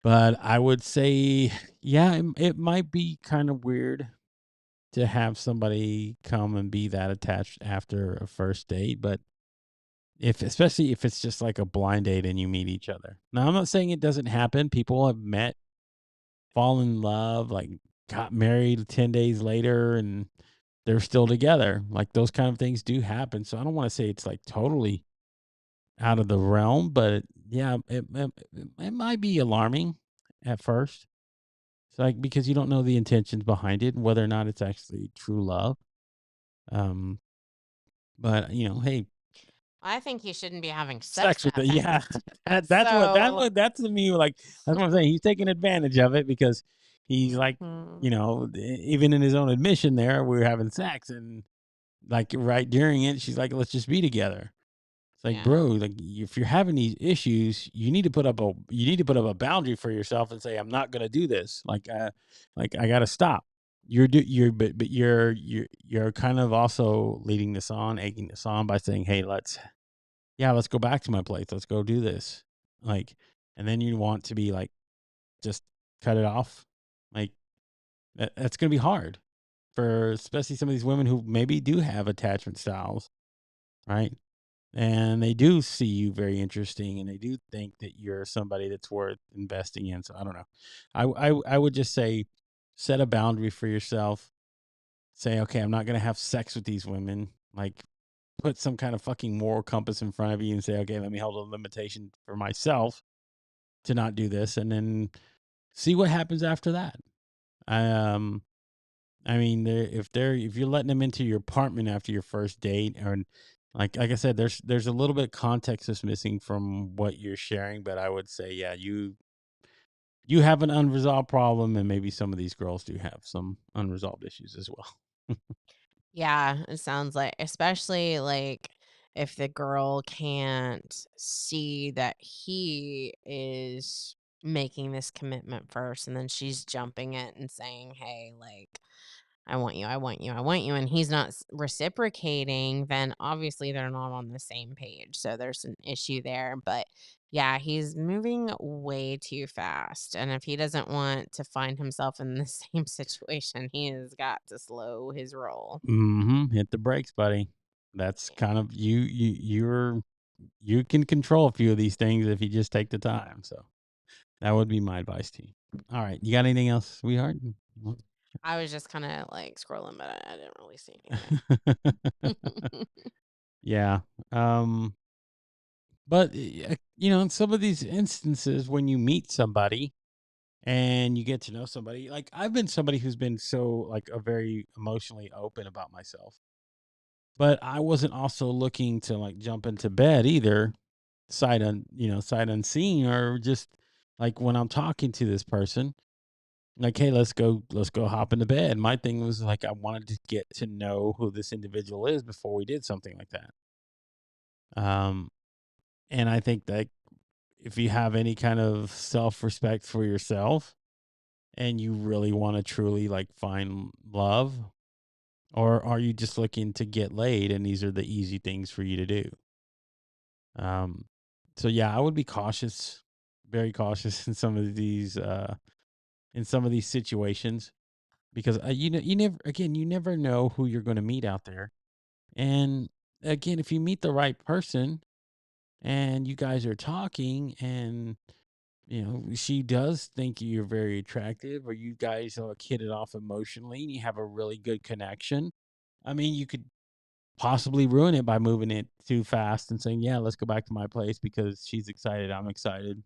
But I would say, yeah, it might be kind of weird to have somebody come and be that attached after a first date, but especially if it's just like a blind date and you meet each other. Now, I'm not saying it doesn't happen. People have met, fallen in love, like got married 10 days later and they're still together. Like those kind of things do happen. So I don't want to say it's like totally out of the realm, but yeah, it might be alarming at first. It's like because you don't know the intentions behind it and whether or not it's actually true love. Um, but hey, I think he shouldn't be having sex sex to with have it, yeah. fun. So, That's to me, like, that's what I'm saying, he's taking advantage of it because he's like, mhm, even in his own admission there, we were having sex and, like, right during it, she's like, "Let's just be together." It's like, yeah. "Bro, like, if you're having these issues, you need to put up a boundary for yourself and say, 'I'm not gonna do this.' Like, I gotta stop." You're but you're kind of also leading this on, egging this on by saying, "Hey, let's go back to my place. Let's go do this." Like, and then you want to be like, just cut it off. Like, that's going to be hard for especially some of these women who maybe do have attachment styles, right? And they do see you very interesting and they do think that you're somebody that's worth investing in. So I don't know. I would just say set a boundary for yourself. Say, okay, I'm not going to have sex with these women. Like, put some kind of fucking moral compass in front of you and say, okay, let me hold a limitation for myself to not do this, and then see what happens after that. I I mean, if you're letting them into your apartment after your first date, or like I said, there's a little bit of context that's missing from what you're sharing, but I would say, yeah, you have an unresolved problem, and maybe some of these girls do have some unresolved issues as well. Yeah, it sounds like, especially like if the girl can't see that he is making this commitment first and then she's jumping it and saying, "Hey, like I want you, I want you, I want you," and he's not reciprocating, then obviously they're not on the same page. So there's an issue there. But yeah, he's moving way too fast. And if he doesn't want to find himself in the same situation, he has got to slow his roll. Hit the brakes, buddy. That's kind of you can control a few of these things if you just take the time. So that would be my advice to you. All right. You got anything else, sweetheart? I was just kind of like scrolling, but I didn't really see anything. Yeah. Um, but in some of these instances when you meet somebody and you get to know somebody, like I've been somebody who's been so like a very emotionally open about myself. But I wasn't also looking to like jump into bed either, sight unseen, or just like when I'm talking to this person, like, hey, let's go hop into bed. My thing was like I wanted to get to know who this individual is before we did something like that. Um, and I think that if you have any kind of self respect for yourself and you really want to truly like find love, or are you just looking to get laid and these are the easy things for you to do? Um, so yeah, I would be cautious, very cautious in some of these situations because you never know who you're going to meet out there. And again, if you meet the right person and you guys are talking and she does think you're very attractive or you guys like hit it off emotionally and you have a really good connection. I mean, you could possibly ruin it by moving it too fast and saying, "Yeah, let's go back to my place because she's excited, I'm excited."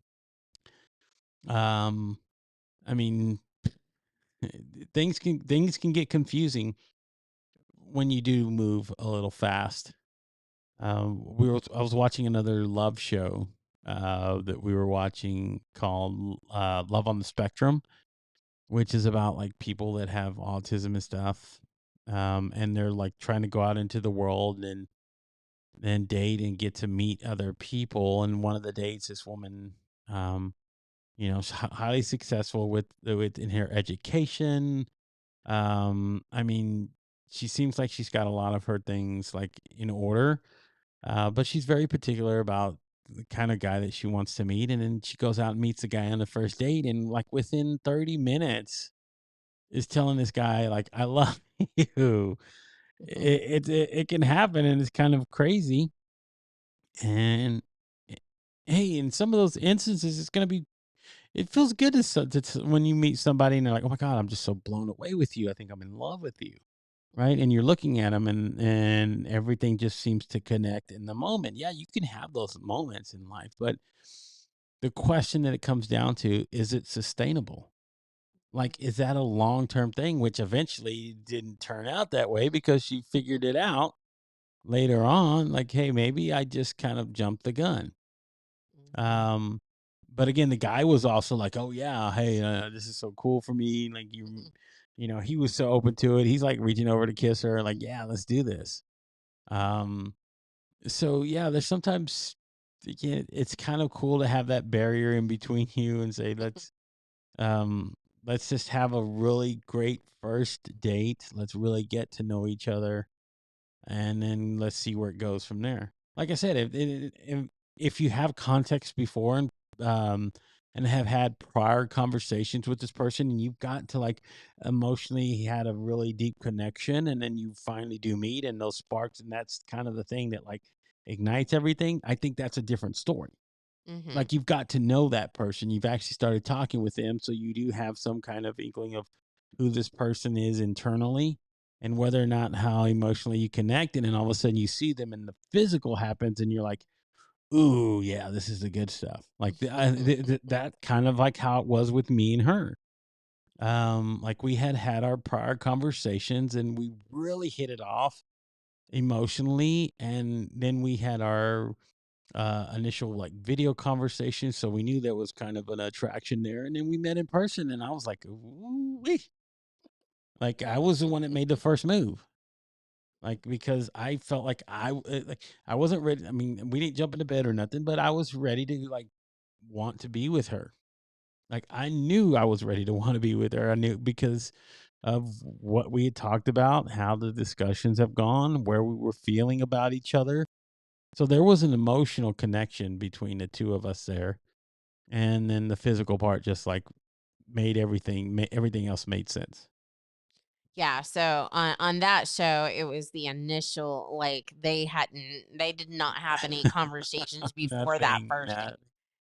Um, I mean, things can get confusing when you do move a little fast. I was watching another love show that we were watching called Love on the Spectrum, which is about like people that have autism and stuff. And they're like trying to go out into the world and date and get to meet other people. And one of the dates, this woman, um, She's highly successful with in her education. I mean, she seems like she's got a lot of her things like in order, but she's very particular about the kind of guy that she wants to meet. And then she goes out and meets the guy on the first date, and like within 30 minutes is telling this guy like, "I love you." Mhm. It can happen, and it's kind of crazy. And eh, hey, in some of those instances, it's gonna be. It feels good when you meet somebody and they're like, "Oh my god, I'm just so blown away with you. I think I'm in love with you." Right? And you're looking at them, and everything just seems to connect in the moment. Yeah, you can have those moments in life, but the question that it comes down to, is it sustainable? Like, is that a long-term thing? Which eventually didn't turn out that way because she figured it out later on. Like, hey, maybe I just kind of jumped the gun. Mhm. Um, but again, the guy was also like, "Oh yeah, hey, this is so cool for me." Like he was so open to it. He's like reaching over to kiss her, like, "Yeah, let's do this." Um, so yeah, there's sometimes it's kind of cool to have that barrier in between you and say, um, let's just have a really great first date. Let's really get to know each other, and then let's see where it goes from there. Like I said, if you have context before and have had prior conversations with this person, and you've got to like emotionally had a really deep connection, and then you finally do meet and those sparks, and that's kind of the thing that like ignites everything. I think that's a different story. Mhm. Like you've got to know that person. You've actually started talking with them, so you do have some kind of inkling of who this person is internally and whether or not how emotionally you connect. And then all of a sudden you see them and the physical happens, and you're like, "Ooh, yeah, this is the good stuff." Like that kind of like how it was with me and her. Like we had our prior conversations and we really hit it off emotionally, and then we had our initial like video conversation, so we knew there was kind of an attraction there, and then we met in person, and I was like, "Ooh, like I was the one that made the first move, like because I felt like like I wasn't ready. I mean, we didn't jump into bed or nothing, but I was ready to like want to be with her. Like I knew I was ready to want to be with her. I knew because of what we had talked about, how the discussions have gone, where we were feeling about each other. So there was an emotional connection between the two of us there, and then the physical part just like everything else made sense. Yeah, so on that show, it was the initial like they did not have any conversations before that Nothing. first date.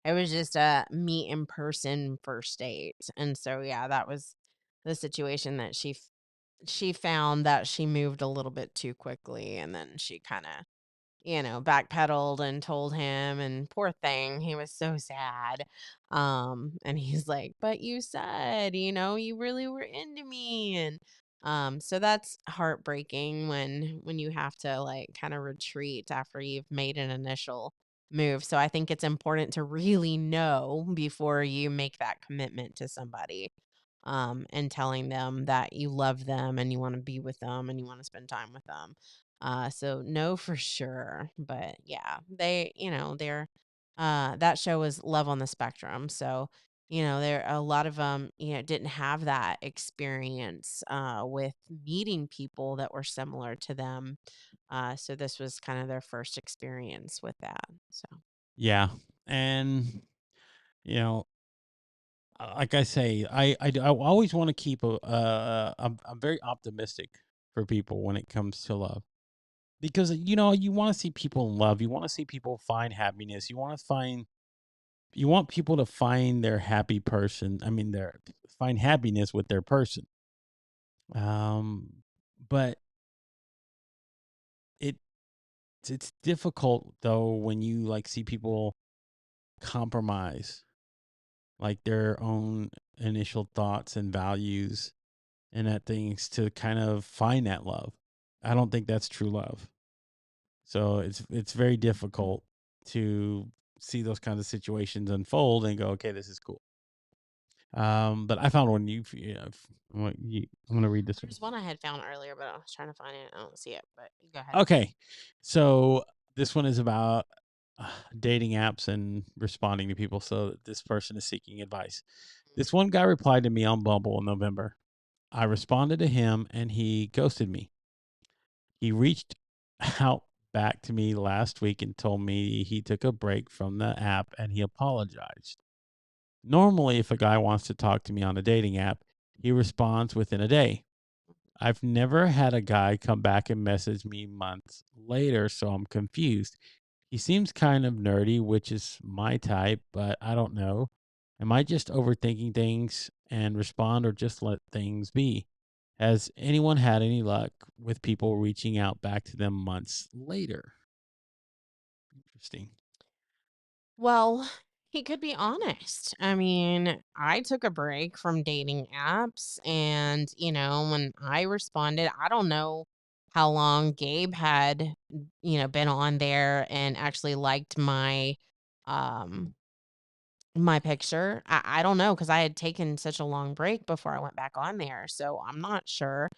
It was just a meet in person first date. And so yeah, that was the situation that she found that she moved a little bit too quickly, and then she kind of backpedaled and told him, and poor thing, he was so sad. And he's like, "But you said, you really were into me." And so that's heartbreaking when you have to like kind of retreat after you've made an initial move. So I think it's important to really know before you make that commitment to somebody. And telling them that you love them and you want to be with them and you want to spend time with them. So no for sure. But yeah, they're that show was Love on the Spectrum. So, there a lot of them, didn't have that experience with meeting people that were similar to them. So this was kind of their first experience with that. So Yeah, and you know, like I say, I always want to keep I'm very optimistic for people when it comes to love because you want to see people in love, you want to see people find happiness, you want people to find their happy person. I mean, their find happiness with their person. But it it's difficult though when you like see people compromise like their own initial thoughts and values and that things to kind of find that love. I don't think that's true love. So it's very difficult to see those kinds of situations unfold and go, okay, this is cool. But I found one. I'm gonna read this one. there's one I had found earlier, but I was trying to find it. I don't see it, but you go ahead. Okay, so this one is about dating apps and responding to people. So this person is seeking advice. This one guy replied to me on Bumble in November. I responded to him and he ghosted me. He reached out back to me last week and told me he took a break from the app and he apologized. Normally, if a guy wants to talk to me on a dating app, he responds within a day. I've never had a guy come back and message me months later, so I'm confused. He seems kind of nerdy, which is my type, but I don't know. Am I just overthinking things and respond or just let things be? Has anyone had any luck with people reaching out back to them months later? Interesting. Well, he could be honest. I mean, I took a break from dating apps, and, when I responded, I don't know how long Gabe had, been on there and actually liked um my picture. I don't know, because I had taken such a long break before I went back on there, so I'm not sure,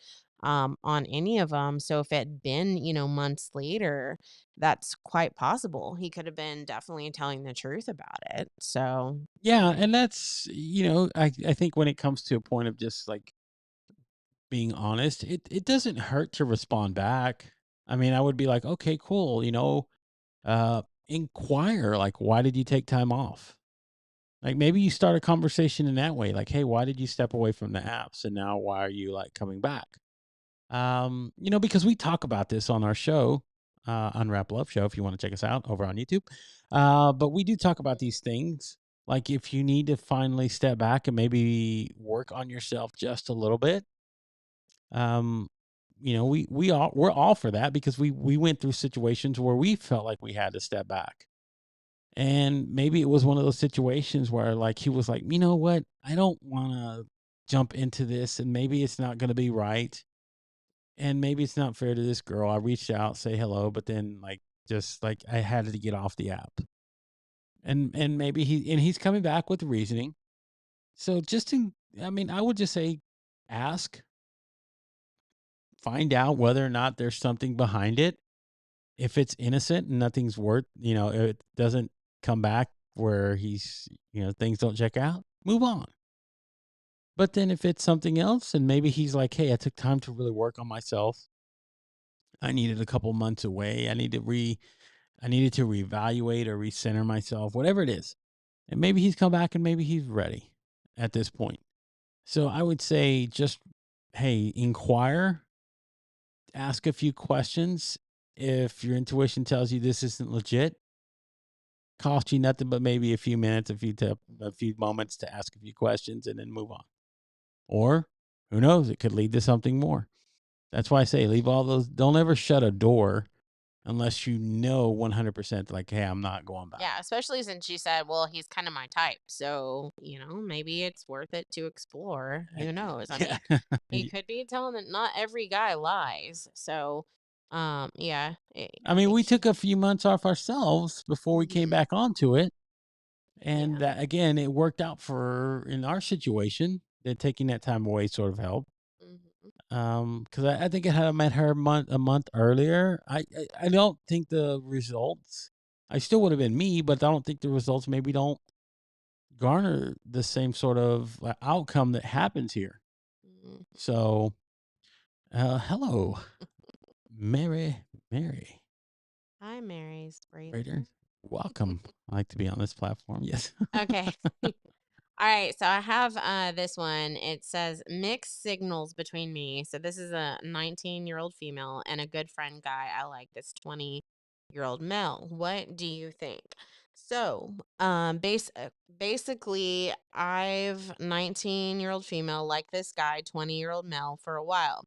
on any of them. So if it had been, months later, that's quite possible. He could have been definitely telling the truth about it. So, Yeah, and that's, I think when it comes to a point of just like being honest, it doesn't hurt to respond back. I mean, I would be like, okay, cool, inquire, like, why did you take time off? Like maybe you start a conversation in that way, like, hey, why did you step away from the apps and now why are you like coming back? Because we talk about this on our show, Unwrap Love Show, if you want to check us out over on YouTube. But we do talk about these things. Like if you need to finally step back and maybe work on yourself just a little bit, um, we're all for that because we went through situations where we felt like we had to step back. And maybe it was one of those situations where like he was like, you know what, I don't want to jump into this and maybe it's not going to be right and maybe it's not fair to this girl. I reached out, say hello, but then like just like I had to get off the app. And maybe he's coming back with reasoning. So I mean, I would just say ask, find out whether or not there's something behind it. If it's innocent and nothing's worth, it doesn't come back where things don't check out, move on. But then if it's something else and maybe he's like, hey, I took time to really work on myself. I needed a couple months away. I needed to reevaluate or recenter myself, whatever it is. And maybe he's come back and maybe he's ready at this point. So I would say just, hey, inquire, ask a few questions. If your intuition tells you this isn't legit, cost you nothing but maybe a few minutes, a few moments to ask a few questions and then move on. Or who knows, it could lead to something more. That's why I say leave all those, don't ever shut a door unless you know 100% like, hey, I'm not going back. yeah, especially since you said, well, he's kind of my type. So, maybe it's worth it to explore. Who knows? I Yeah. mean, he could be telling that not every guy lies. So, yeah. I mean, we took a few months off ourselves before we came Mhm. back onto it. And Yeah. that, again, it worked out in our situation that taking that time away sort of helped. Mhm. Because I think I had met her a month earlier. I don't think the results. I still would have been me, but I don't think the results maybe don't garner the same sort of outcome that happens here. Mhm. So, hello, Mary Hi, Mary's Raider. Raider. Welcome. I like to be on this platform. Yes. Okay. All right, so I have this one. It says mixed signals between me. So this is a 19-year-old female and a good friend guy I like, this 20-year-old male. What do you think? So, basically, I've 19-year-old female like this guy, 20-year-old male for a while.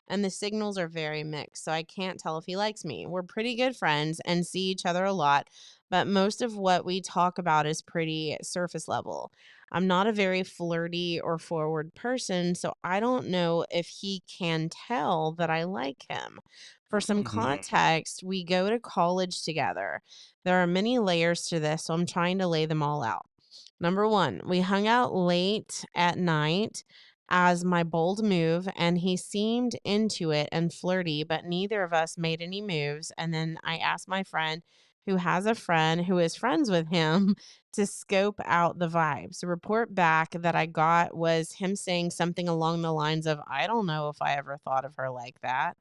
And the signals are very mixed, so I can't tell if he likes me. We're pretty good friends and see each other a lot, but most of what we talk about is pretty surface level. I'm not a very flirty or forward person, so I don't know if he can tell that I like him. For some context, we go to college together. There are many layers to this, so I'm trying to lay them all out. Number one, we hung out late at night as my bold move, and he seemed into it and flirty, but neither of us made any moves. And then I asked my friend who has a friend who is friends with him to scope out the vibes. The report back that I got was him saying something along the lines of, I don't know if I ever thought of her like that.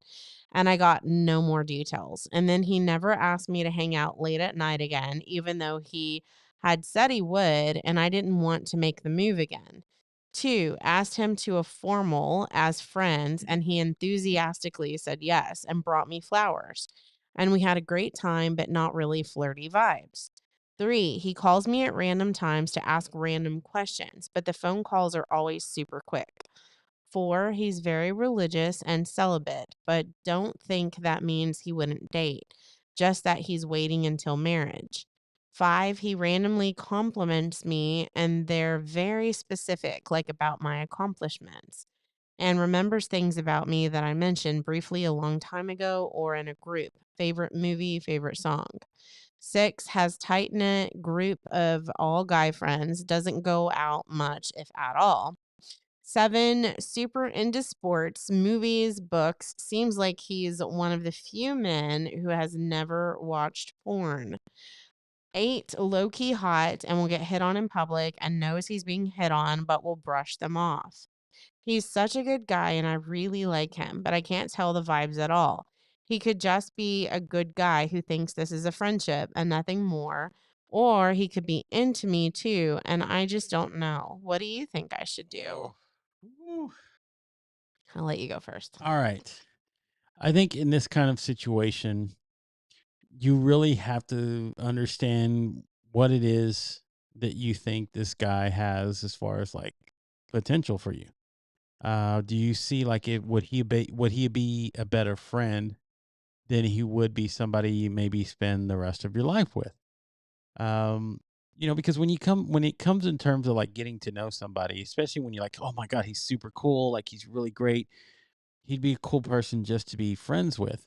And I got no more details. And then he never asked me to hang out late at night again, even though he had said he would, and I didn't want to make the move again. Two, asked him to a formal as friends, and he enthusiastically said yes and brought me flowers. And we had a great time, but not really flirty vibes. Three, he calls me at random times to ask random questions, but the phone calls are always super quick. Four, he's very religious and celibate, but don't think that means he wouldn't date, just that he's waiting until marriage. Five, he randomly compliments me and they're very specific, like about my accomplishments, and remembers things about me that I mentioned briefly a long time ago or in a group. Favorite movie, favorite song. Six, has tight knit group of all guy friends, doesn't go out much, if at all. Seven, super into sports, movies, books. Seems like he's one of the few men who has never watched porn. Eight, low key hot and will get hit on in public and knows he's being hit on, but will brush them off. He's such a good guy and I really like him, but I can't tell the vibes at all. He could just be a good guy who thinks this is a friendship and nothing more. Or he could be into me too, and I just don't know. What do you think I should do? Woo. I'll let you go first. All right. I think in this kind of situation, you really have to understand what it is that you think this guy has as far as like potential for you. Do you see like it would he be a better friend than he would be somebody you maybe spend the rest of your life with? Um, because when it comes in terms of like getting to know somebody, especially when you're like, oh my God, he's super cool, like he's really great, he'd be a cool person just to be friends with.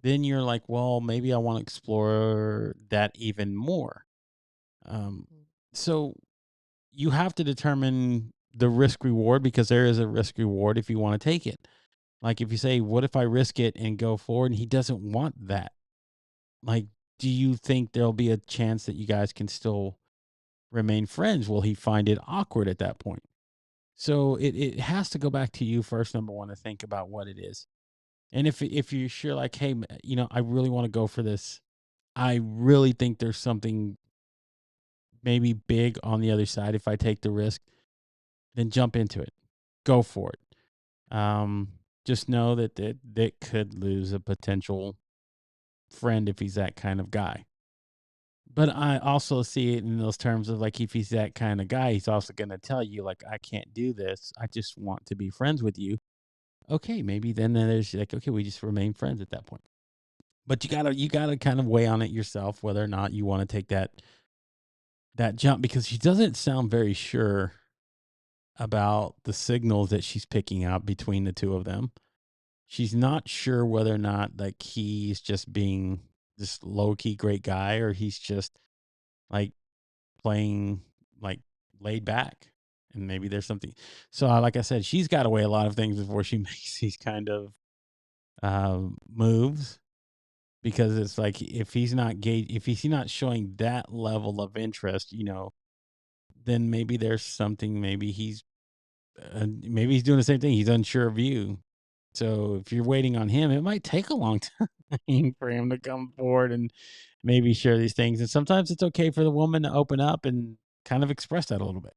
Then you're like, well, maybe I want to explore that even more. Um, so you have to determine the risk reward because there is a risk reward if you want to take it. Like if you say, what if I risk it and go forward and he doesn't want that? Like, do you think there'll be a chance that you guys can still remain friends? Will he find it awkward at that point? So it has to go back to you first, number one, to think about what it is. And if you're sure, like, hey, I really want to go for this. I really think there's something maybe big on the other side. If I take the risk, then jump into it. Go for it. Just know that could lose a potential friend if he's that kind of guy. But I also see it in those terms of like if he's that kind of guy, he's also going to tell you like I can't do this. I just want to be friends with you. Okay, maybe then there's like okay, we just remain friends at that point. But you gotta kind of weigh on it yourself whether or not you want to take that jump because she doesn't sound very sure about the signals that she's picking out between the two of them. She's not sure whether or not like he's just being this low key great guy or he's just like playing like laid back and maybe there's something. So like I said, she's got to weigh a lot of things before she makes these kind of moves because it's like if he's not showing that level of interest, then maybe there's something. Maybe he's doing the same thing. He's unsure of you. So if you're waiting on him, it might take a long time for him to come forward and maybe share these things. And sometimes it's okay for the woman to open up and kind of express that a little bit.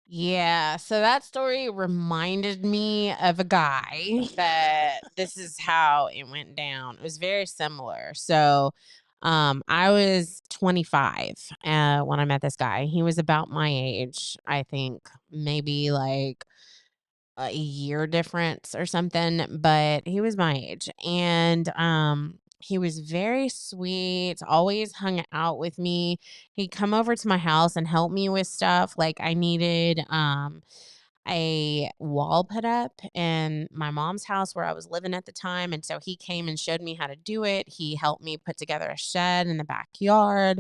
Yeah, so that story reminded me of a guy that this is how it went down. It was very similar. So, I was 25 when I met this guy. He was about my age, I think, maybe like a year difference or something, but he was my age. And he was very sweet, always hung out with me. He'd come over to my house and help me with stuff. Like I needed a wall put up in my mom's house where I was living at the time. And so he came and showed me how to do it. He helped me put together a shed in the backyard.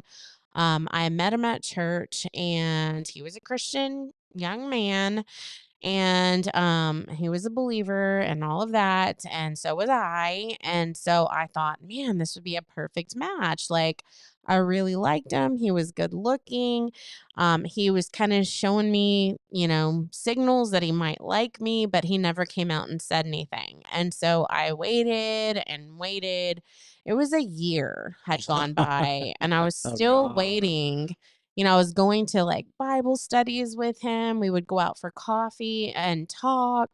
I met him at church and he was a Christian young man And he was a believer and all of that, and so was I. And so I thought, man, this would be a perfect match. Like, I really liked him. He was good looking. He was kind of showing me, signals that he might like me, but he never came out and said anything. And so I waited and waited. It was a year had gone by, and I was Oh still God. waiting. I was going to like Bible studies with him. We would go out for coffee and talk.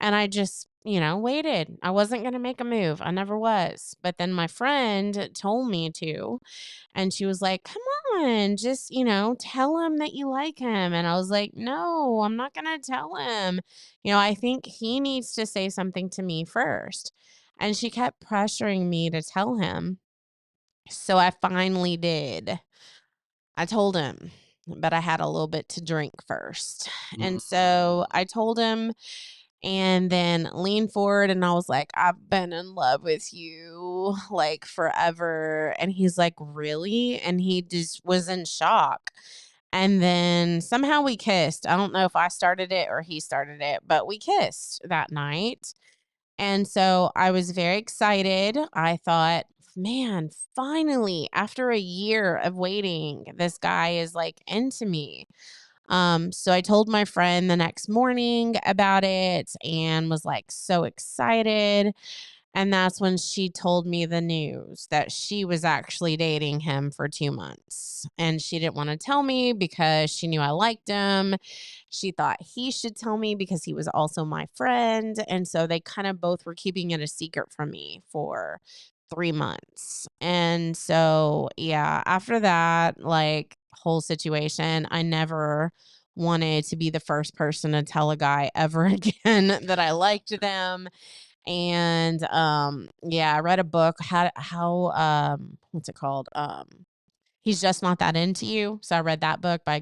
And I just, waited. I wasn't going to make a move. I never was. But then my friend told me to. And she was like, come on, just, tell him that you like him. And I was like, no, I'm not going to tell him. I think he needs to say something to me first. And she kept pressuring me to tell him. So I finally did. I told him, but I had a little bit to drink first. And so I told him and then leaned forward and I was like, I've been in love with you like forever. And he's like, really? And he just was in shock. And then somehow we kissed. I don't know if I started it or he started it, but we kissed that night. And so I was very excited. I thought, man, finally, after a year of waiting, this guy is like into me. So I told my friend the next morning about it and was like so excited. And that's when she told me the news that she was actually dating him for 2 months. And she didn't want to tell me because she knew I liked him. She thought he should tell me because he was also my friend. And so they kind of both were keeping it a secret from me for 3 months. And so, yeah, after that, like, whole situation, I never wanted to be the first person to tell a guy ever again that I liked them. And yeah, I read a book, how what's it called? He's Just Not That Into You. So I read that book by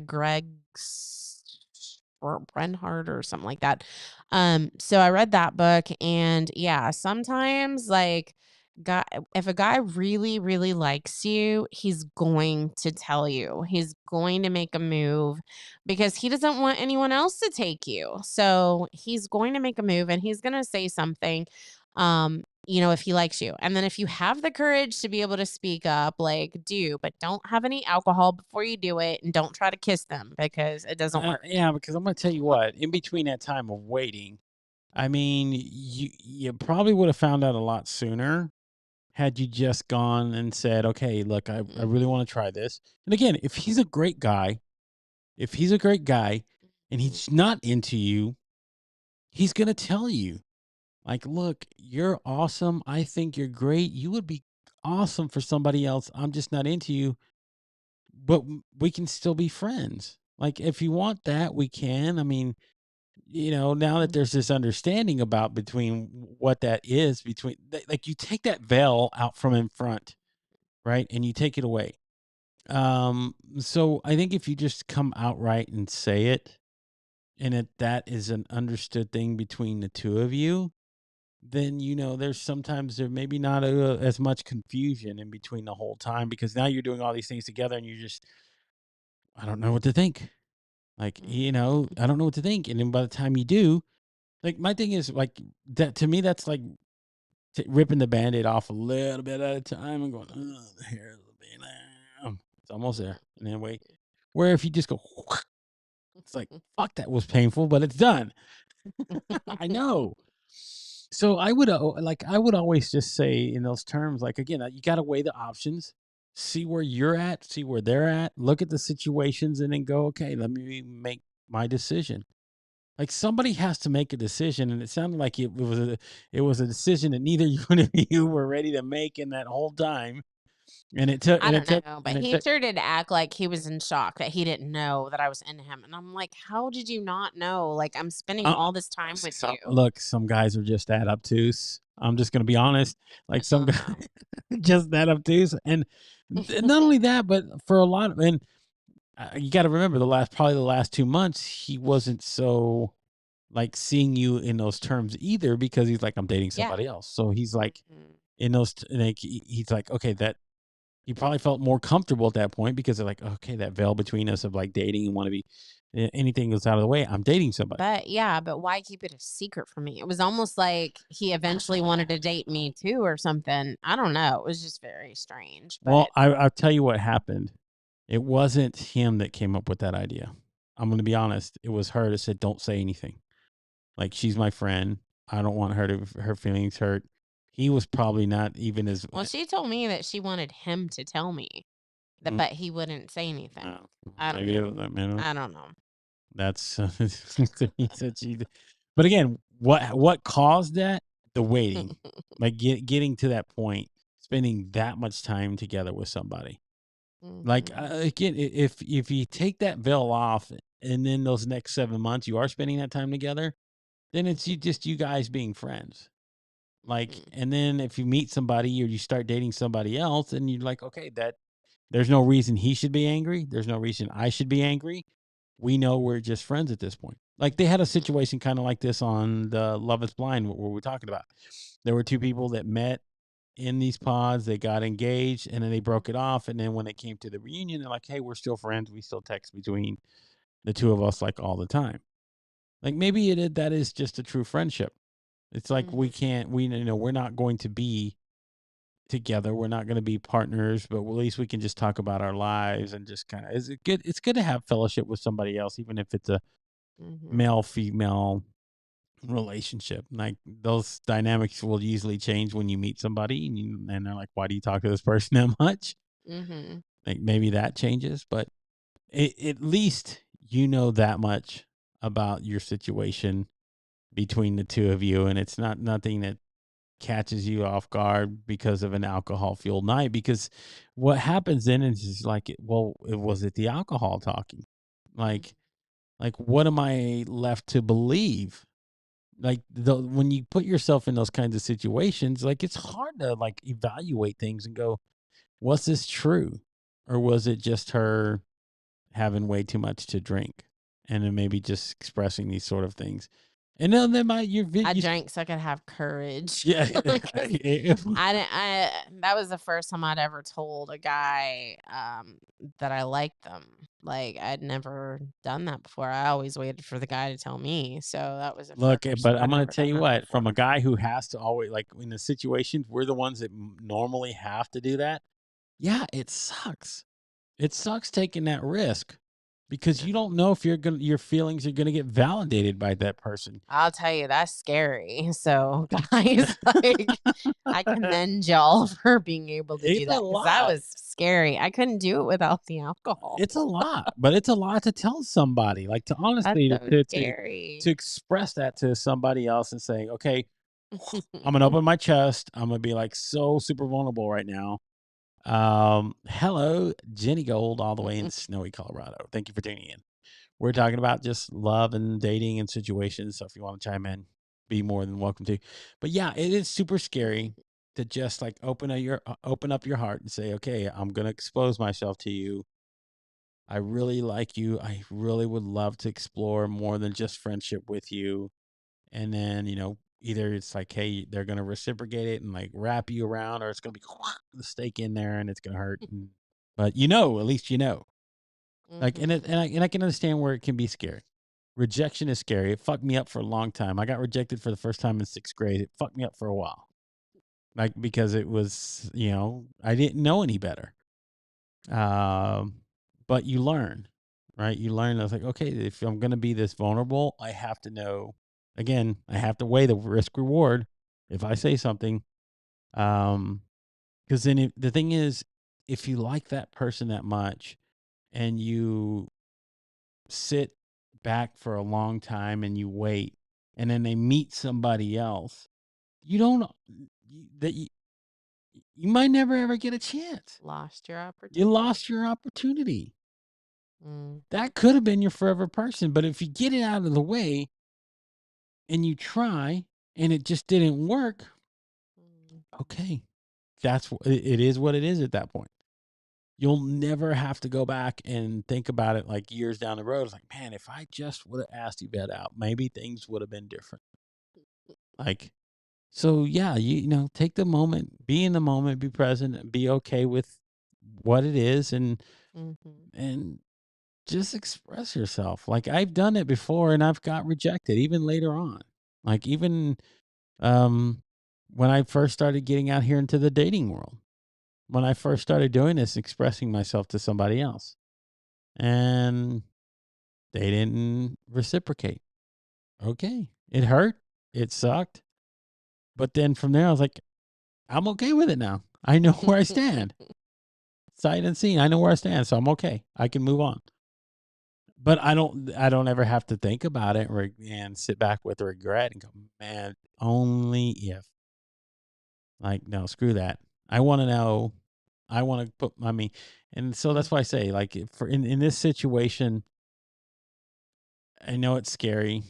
or Brenhard or something like that. So I read that book, and yeah, sometimes like guy if a guy really, really likes you, he's going to tell you. He's going to make a move because he doesn't want anyone else to take you. So he's going to make a move and he's gonna say something. If he likes you. And then if you have the courage to be able to speak up, like, do, but don't have any alcohol before you do it and don't try to kiss them because it doesn't work. Yeah, because I'm gonna tell you what, in between that time of waiting, I mean, you probably would have found out a lot sooner had you just gone and said, okay, look, I really want to try this. And again, if he's a great guy and he's not into you, he's gonna tell you. Like, look, you're awesome. I think you're great. You would be awesome for somebody else. I'm just not into you, but we can still be friends. Like, if you want that, we can. I mean, now that there's this understanding about between what that is, like you take that veil out from in front, right? And you take it away. So I think if you just come outright and say it, and that is an understood thing between the two of you, then there's sometimes there maybe not as much confusion in between the whole time because now you're doing all these things together and you just I don't know what to think. Like, I don't know what to think. And then by the time you do, like my thing is like that to me, that's like ripping the band-aid off a little bit at a time and going, oh, the hair a little bit. It's almost there. And then wait. Where if you just go, it's like, fuck, that was painful, but it's done. I know. So I would always just say in those terms, like again, you got to weigh the options, see where you're at, see where they're at, look at the situations, and then go, okay, let me make my decision. Like somebody has to make a decision, and it sounded like it was a decision that neither one of you were ready to make in that whole time, and it took I and it don't took know, but and it he took. sure did act like he was in shock that he didn't know that I was into him. And I'm like, how did you not know? Like, I'm spending Uh, all this time with you. look, some guys are just that obtuse. I'm just gonna be honest. Like some guys Um, just that obtuse, and not only that, but for a lot of and you got to remember probably the last 2 months, he wasn't so like seeing you in those terms either because he's like, I'm dating yeah. somebody else. So he's like Mhm. in those, like, he's like, okay, that He probably felt more comfortable at that point because they're like, okay, that veil between us of like dating and want to be anything that's out of the way. I'm dating somebody. But why keep it a secret from me? It was almost like he eventually wanted to date me too or something. I don't know. It was just very strange. Well, But I'll tell you what happened. It wasn't him that came up with that idea. I'm going to be honest. It was her that said, don't say anything. Like, she's my friend. I don't want her feelings hurt. He was probably not even as. well, she told me that she wanted him to tell me that, Mm, but he wouldn't say anything. no, I don't maybe it know. was, I mean, I don't know. that's he said she. But again, what caused that? The waiting, like getting to that point, spending that much time together with somebody. Like Mhm. again, if you take that veil off, and then those next 7 months you are spending that time together, then it's you guys being friends. Like, Mhm. and then if you meet somebody or you start dating somebody else, and you're like, okay, that there's no reason he should be angry. There's no reason I should be angry. We know we're just friends at this point. Like they had a Mhm. situation kind of like this on the Love Is Blind, what we're talking about. There were two people that met in these pods. They got engaged and then they broke it off. And then when it came to the reunion, they're like, hey, we're still friends. We still text between the two of us like all the time. Like maybe that is just a true friendship. It's like we Mhm. can't, we're not going to be together. We're not going to be partners, but at least we can just talk about our lives and just kind of, is it good? It's good to have fellowship with somebody else, even if it's a Mhm. male female relationship. Like those dynamics will usually change when you meet somebody and they're like, why do you talk to this person that much? Mhm. Like maybe that changes, but at least you know that much about your situation between the two of you. And it's not nothing that catches you off guard because of an alcohol fueled night. Because what happens then is just like, well, was it the alcohol talking? Mhm. Like, what am I left to believe? Like when you put yourself in those kinds of situations, like it's hard to like evaluate things and go, was this true? Or was it just her having way too much to drink and then maybe just expressing these sort of things? And then they might, I you, drank so I could have courage. yeah, 'Cause I didn't. That was the first time I'd ever told a guy that I liked them. Like I'd never done that before. I always waited for the guy to tell me. So that was the look, first. but I'm I'd gonna never tell done you that what, from a before. guy who has to always like in the situations, we're the ones that normally have to do that. Yeah, it sucks. It sucks taking that risk because you Yeah. don't know if your feelings are gonna get validated by that person. I'll tell you, that's scary. So, guys, like, I commend y'all for being able to do It's a that because that lot. was scary. I couldn't do it without the alcohol. It's a lot, but it's a lot to tell somebody. Like to That's honestly so to scary. express that to somebody else and say, okay, I'm gonna open my chest. I'm gonna be like so super vulnerable right now. Hello, Jenny Gold, all the way in snowy Colorado. Thank you for tuning in. We're talking about just love and dating and situations. So if you want to chime in, be more than welcome to. But yeah, it is super scary to just like open up your heart and say, okay, I'm gonna expose myself to you. I really like you. I really would love to explore more than just friendship with you. And then, either it's like, hey, they're going to reciprocate it and like wrap you around, or it's going to be the stake in there and it's going to hurt. But at least like, Hmm. and I can understand where it can be scary. Rejection is scary. It fucked me up for a long time. I got rejected for the first time in 6th grade. It fucked me up for a while. Like, because it was, I didn't know any better. Um, but you learn, right? You learn. I was like, okay, if I'm going to be this vulnerable, I have to know. Again, I have to weigh the risk reward. If I say something, because then the thing is, if you like that person that much, and you sit back for a long time and you wait, and then they meet somebody else, you don't that you might never ever get a chance. Lost your You opportunity. lost your opportunity. Mm. That could have been your forever person, but if you get it out of the way and you try and it just didn't work, Mm. okay. It is what it is at that point. You'll never have to go back and think about it like years down the road. It's like, man, if I just would have asked you that out, maybe things would have been different. Like, so yeah, take the moment, be in the moment, be present, and be okay with what it is Mhm. and just express yourself. Like I've done it before and I've got rejected even later on. Like even um when I first started getting out here into the dating world. When I first started doing this, expressing myself to somebody else. And they didn't reciprocate. Okay. It hurt. It sucked. But then from there I was like, I'm okay with it now. I know where I stand. Sight unseen. I know where I stand, so I'm okay. I can move on. But I don't ever have to think about it and sit back with regret and go, man, only if. Like, no, screw that. I want to know. I want to put, I mean, and so that's why I say, like, for in this situation, I know it's scary,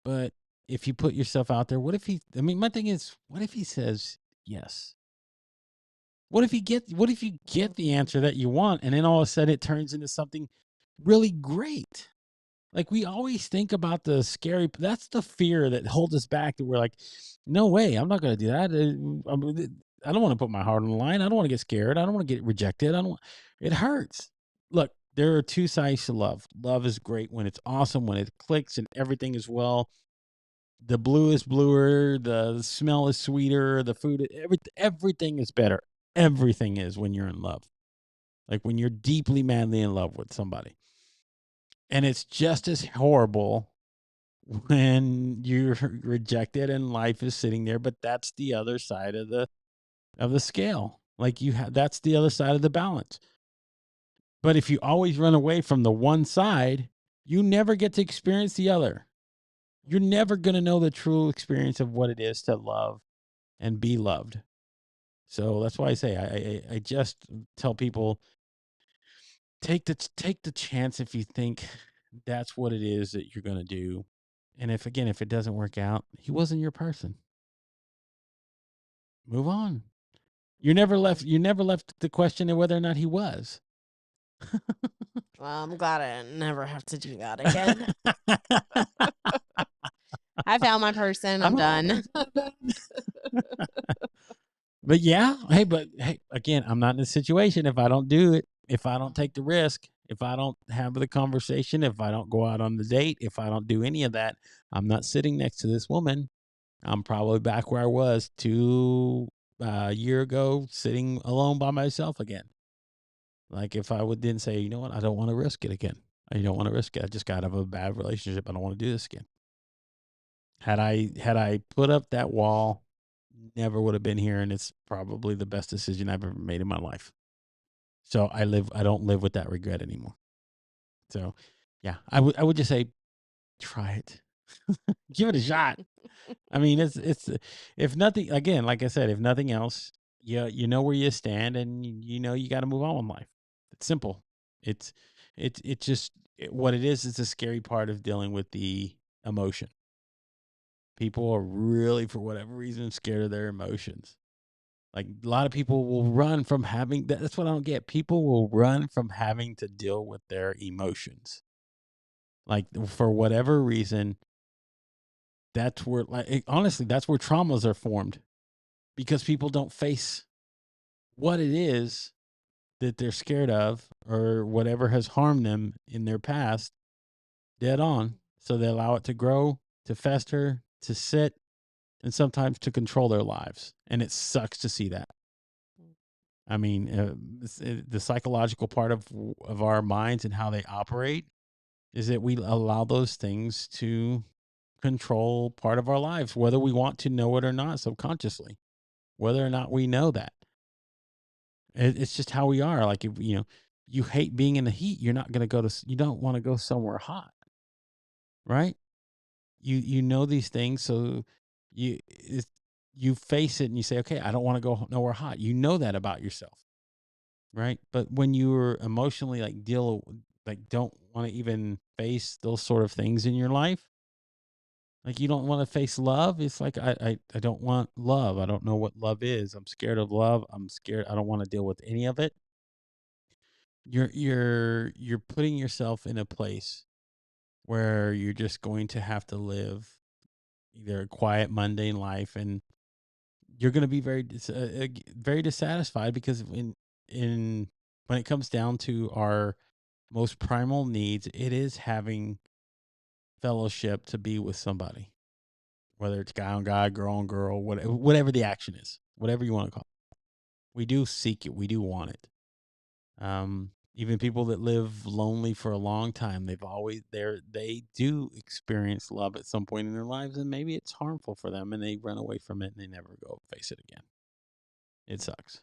but if you put yourself out there, what if I mean, my thing is, what if he says yes? What if you get the answer that you want and then all of a sudden it turns into something really great? Like we always think about the scary, that's the fear that holds us back that we're like, no way, I'm not going to do that. I don't want to put my heart on the line. I don't want to get scared. I don't want to get rejected. It hurts. Look, there are two sides to love. Love is great when it's awesome, when it clicks and everything is well. The blue is bluer, the smell is sweeter, the food, everything is better. Everything is when you're in love. Like when you're deeply madly in love with somebody. And it's just as horrible when you're rejected and life is sitting there, but that's the other side of the scale. Like that's the other side of the balance. But if you always run away from the one side, you never get to experience the other. You're never going to know the true experience of what it is to love and be loved. So that's why I say I just tell people take the chance if you think that's what it is that you're going to do. And if it doesn't work out, he wasn't your person. Move on. You never left the question of whether or not he was. Well, I'm glad I never have to do that again. I found my person. I'm done. But hey, again, I'm not in a situation if I don't do it, if I don't take the risk, if I don't have the conversation, if I don't go out on the date, if I don't do any of that, I'm not sitting next to this woman. I'm probably back where I was a year ago, sitting alone by myself again. Like if I didn't say, you know what, I don't want to risk it again. I don't want to risk it. I just got out of a bad relationship. I don't want to do this again. Had I put up that wall, never would have been here, and it's probably the best decision I've ever made in my life. So I don't live with that regret anymore. So yeah, I would just say try it. Give it a shot. I mean, it's if nothing, again, like I said, if nothing else, you know where you stand and you know you got to move on with life. It's simple. It's just what it is the scary part of dealing with the emotion. People are really, for whatever reason, scared of their emotions. Like a lot of people will run from having that's what I don't get. People will run from having to deal with their emotions. Like for whatever reason, that's where honestly, that's where traumas are formed because people don't face what it is that they're scared of or whatever has harmed them in their past dead on. So they allow it to grow, to fester, to sit, and sometimes to control their lives. And it sucks to see that. I mean, the psychological part of our minds and how they operate is that we allow those things to control part of our lives, whether we want to know it or not, subconsciously, whether or not we know that. It's just how we are. Like, if, you hate being in the heat, you're not going to you don't want to go somewhere hot, right? You know these things. So you, you face it and you say, okay, I don't want to go nowhere hot. You know that about yourself. Right. But when you're emotionally don't want to even face those sort of things in your life, like you don't want to face love. It's like, I don't want love. I don't know what love is. I'm scared of love. I'm scared. I don't want to deal with any of it. You're putting yourself in a place where you're just going to have to live either a quiet, mundane life, and you're going to be very dissatisfied because when it comes down to our most primal needs, it is having fellowship to be with somebody, whether it's guy on guy, girl on girl, whatever the action is, whatever you want to call it. We do seek it. We do want it. Even people that live lonely for a long time, they do experience love at some point in their lives, and maybe it's harmful for them, and they run away from it, and they never go face it again. It sucks,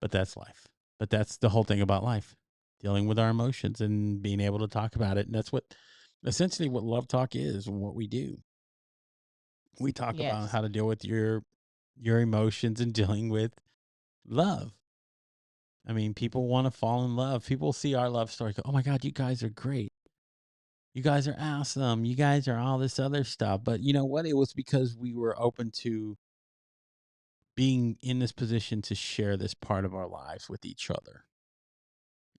but that's life. But that's the whole thing about life, dealing with our emotions and being able to talk about it. And that's essentially what Love Talk is, and what we do. We talk about Yes. how to deal with your emotions and dealing with love. I mean, people want to fall in love. People see our love story, go, "Oh my God, you guys are great. You guys are awesome. You guys are all this other stuff." But you know what? It was because we were open to being in this position to share this part of our lives with each other.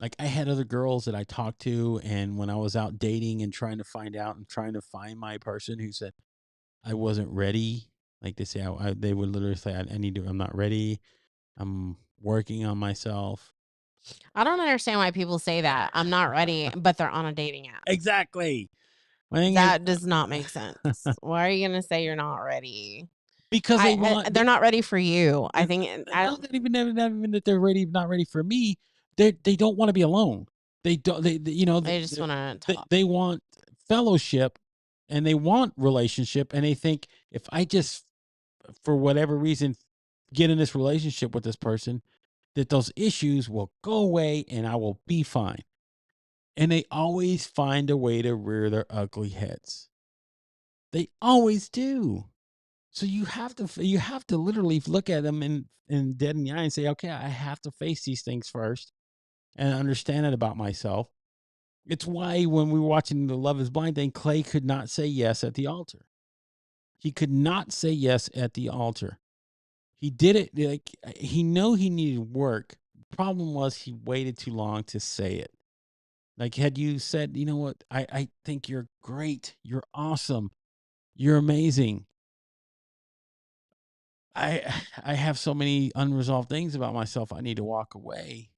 Like, I had other girls that I talked to, and when I was out dating and trying to find out and trying to find my person, who said I wasn't ready. Like they say, they would literally say, I'm not ready. I'm working on myself. I don't understand why people say that. I'm not ready, but they're on a dating app. Exactly. My thing is, That does not make sense. Why are you going to say you're not ready? because they want, They're not ready for you. I think not even that they're ready, not ready for me. They don't want to be alone. They don't. they just want to talk. They want fellowship, and they want relationship, and they think if I just, for whatever reason, get in this relationship with this person, that those issues will go away and I will be fine. And they always find a way to rear their ugly heads. They always do. So you have to literally look at them in dead in the eye and say, okay, I have to face these things first and understand it about myself. It's why when we were watching the Love is Blind thing, Clay could not say yes at the altar. He could not say yes at the altar. He did it like he knew he needed work. Problem was he waited too long to say it. Like, had you said, you know what, I think you're great. You're awesome. You're amazing. I have so many unresolved things about myself. I need to walk away.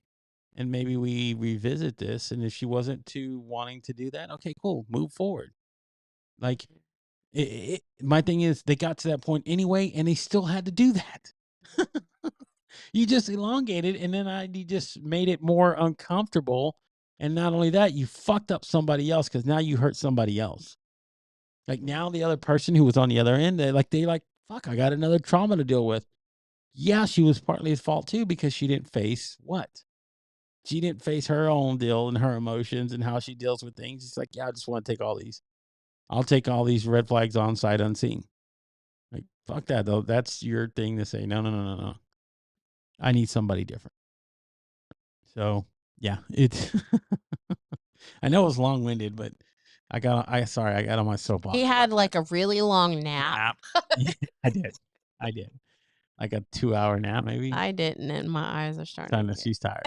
And maybe we revisit this. And if she wasn't too wanting to do that, okay, cool. Move forward. Like, my thing is, they got to that point anyway, and they still had to do that. You just elongated, and then you just made it more uncomfortable. And not only that, you fucked up somebody else, because now you hurt somebody else. Like, now the other person who was on the other end, they like, fuck, I got another trauma to deal with. Yeah, she was partly his fault too, because she didn't face what? She didn't face her own deal and her emotions and how she deals with things. It's like, yeah, I just want to take all these. I'll take all these red flags on sight unseen. Like, fuck that, though. That's your thing to say. No. I need somebody different. So, yeah, it's. I know it was long winded, but I got on my soapbox. He had like a really long nap. Yeah, I did. Like a 2-hour nap, maybe. I didn't, and my eyes are starting to She's tired.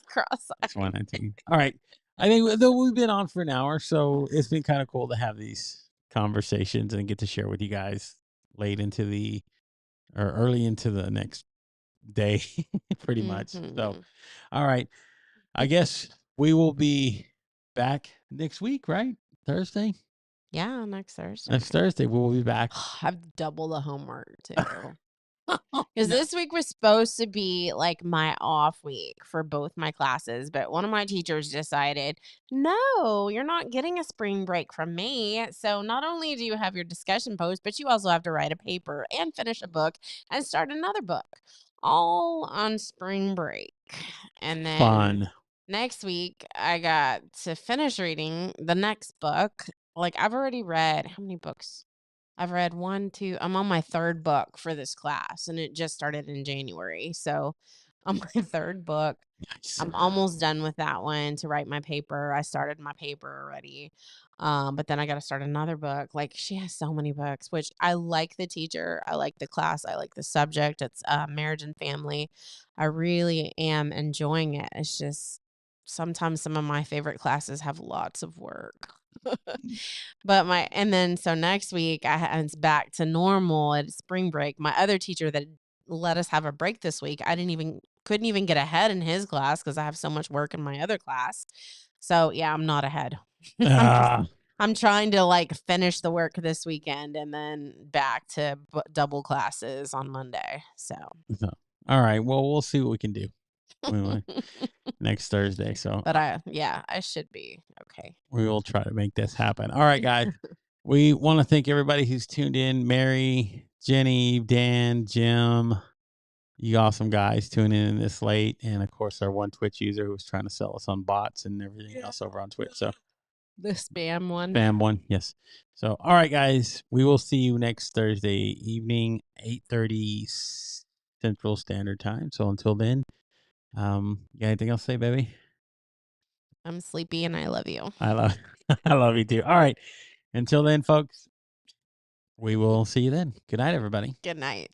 cross-eyed. That's 119. All right. I think though we've been on for an hour, so it's been kind of cool to have these conversations and get to share with you guys early into the next day, pretty much. So, all right. I guess we will be back next week, right? Thursday? Yeah, next Thursday. Next Thursday, we will be back. I've double the homework too. Because this week was supposed to be like my off week for both my classes, but one of my teachers decided, no, you're not getting a spring break from me. So not only do you have your discussion post, but you also have to write a paper and finish a book and start another book, all on spring break. And then Fun. next week, I got to finish reading the next book. Like, I've already read how many books? I've read 1, 2. I'm on my third book for this class, and it just started in January. So, on my third book, Nice. I'm almost done with that one to write my paper. I started my paper already. But then I got to start another book. Like, she has so many books, which I like the teacher. I like the class. I like the subject. It's marriage and family. I really am enjoying it. It's just sometimes some of my favorite classes have lots of work. But so next week it's back to normal at spring break. My other teacher that let us have a break this week, I didn't even couldn't even get ahead in his class because I have so much work in my other class. So yeah, I'm not ahead. Ah, I'm trying to like finish the work this weekend and then back to double classes on Monday. So so, all right. Well, we'll see what we can do next Thursday. So but I should be okay. we will try to make this happen. All right, guys. We want to thank everybody who's tuned in. Mary, Jenny, Dan, Jim, you awesome guys tuning in this late. And of course, our one Twitch user who was trying to sell us on bots and everything else over on Twitch. So The spam one. spam one. Yes. So, all right, guys, we will see you next Thursday evening, 8:30 Central Standard Time. So until then, you got anything else to say, baby? I'm sleepy and I love you. I love you too. All right. Until then, folks, we will see you then. Good night, everybody. Good night.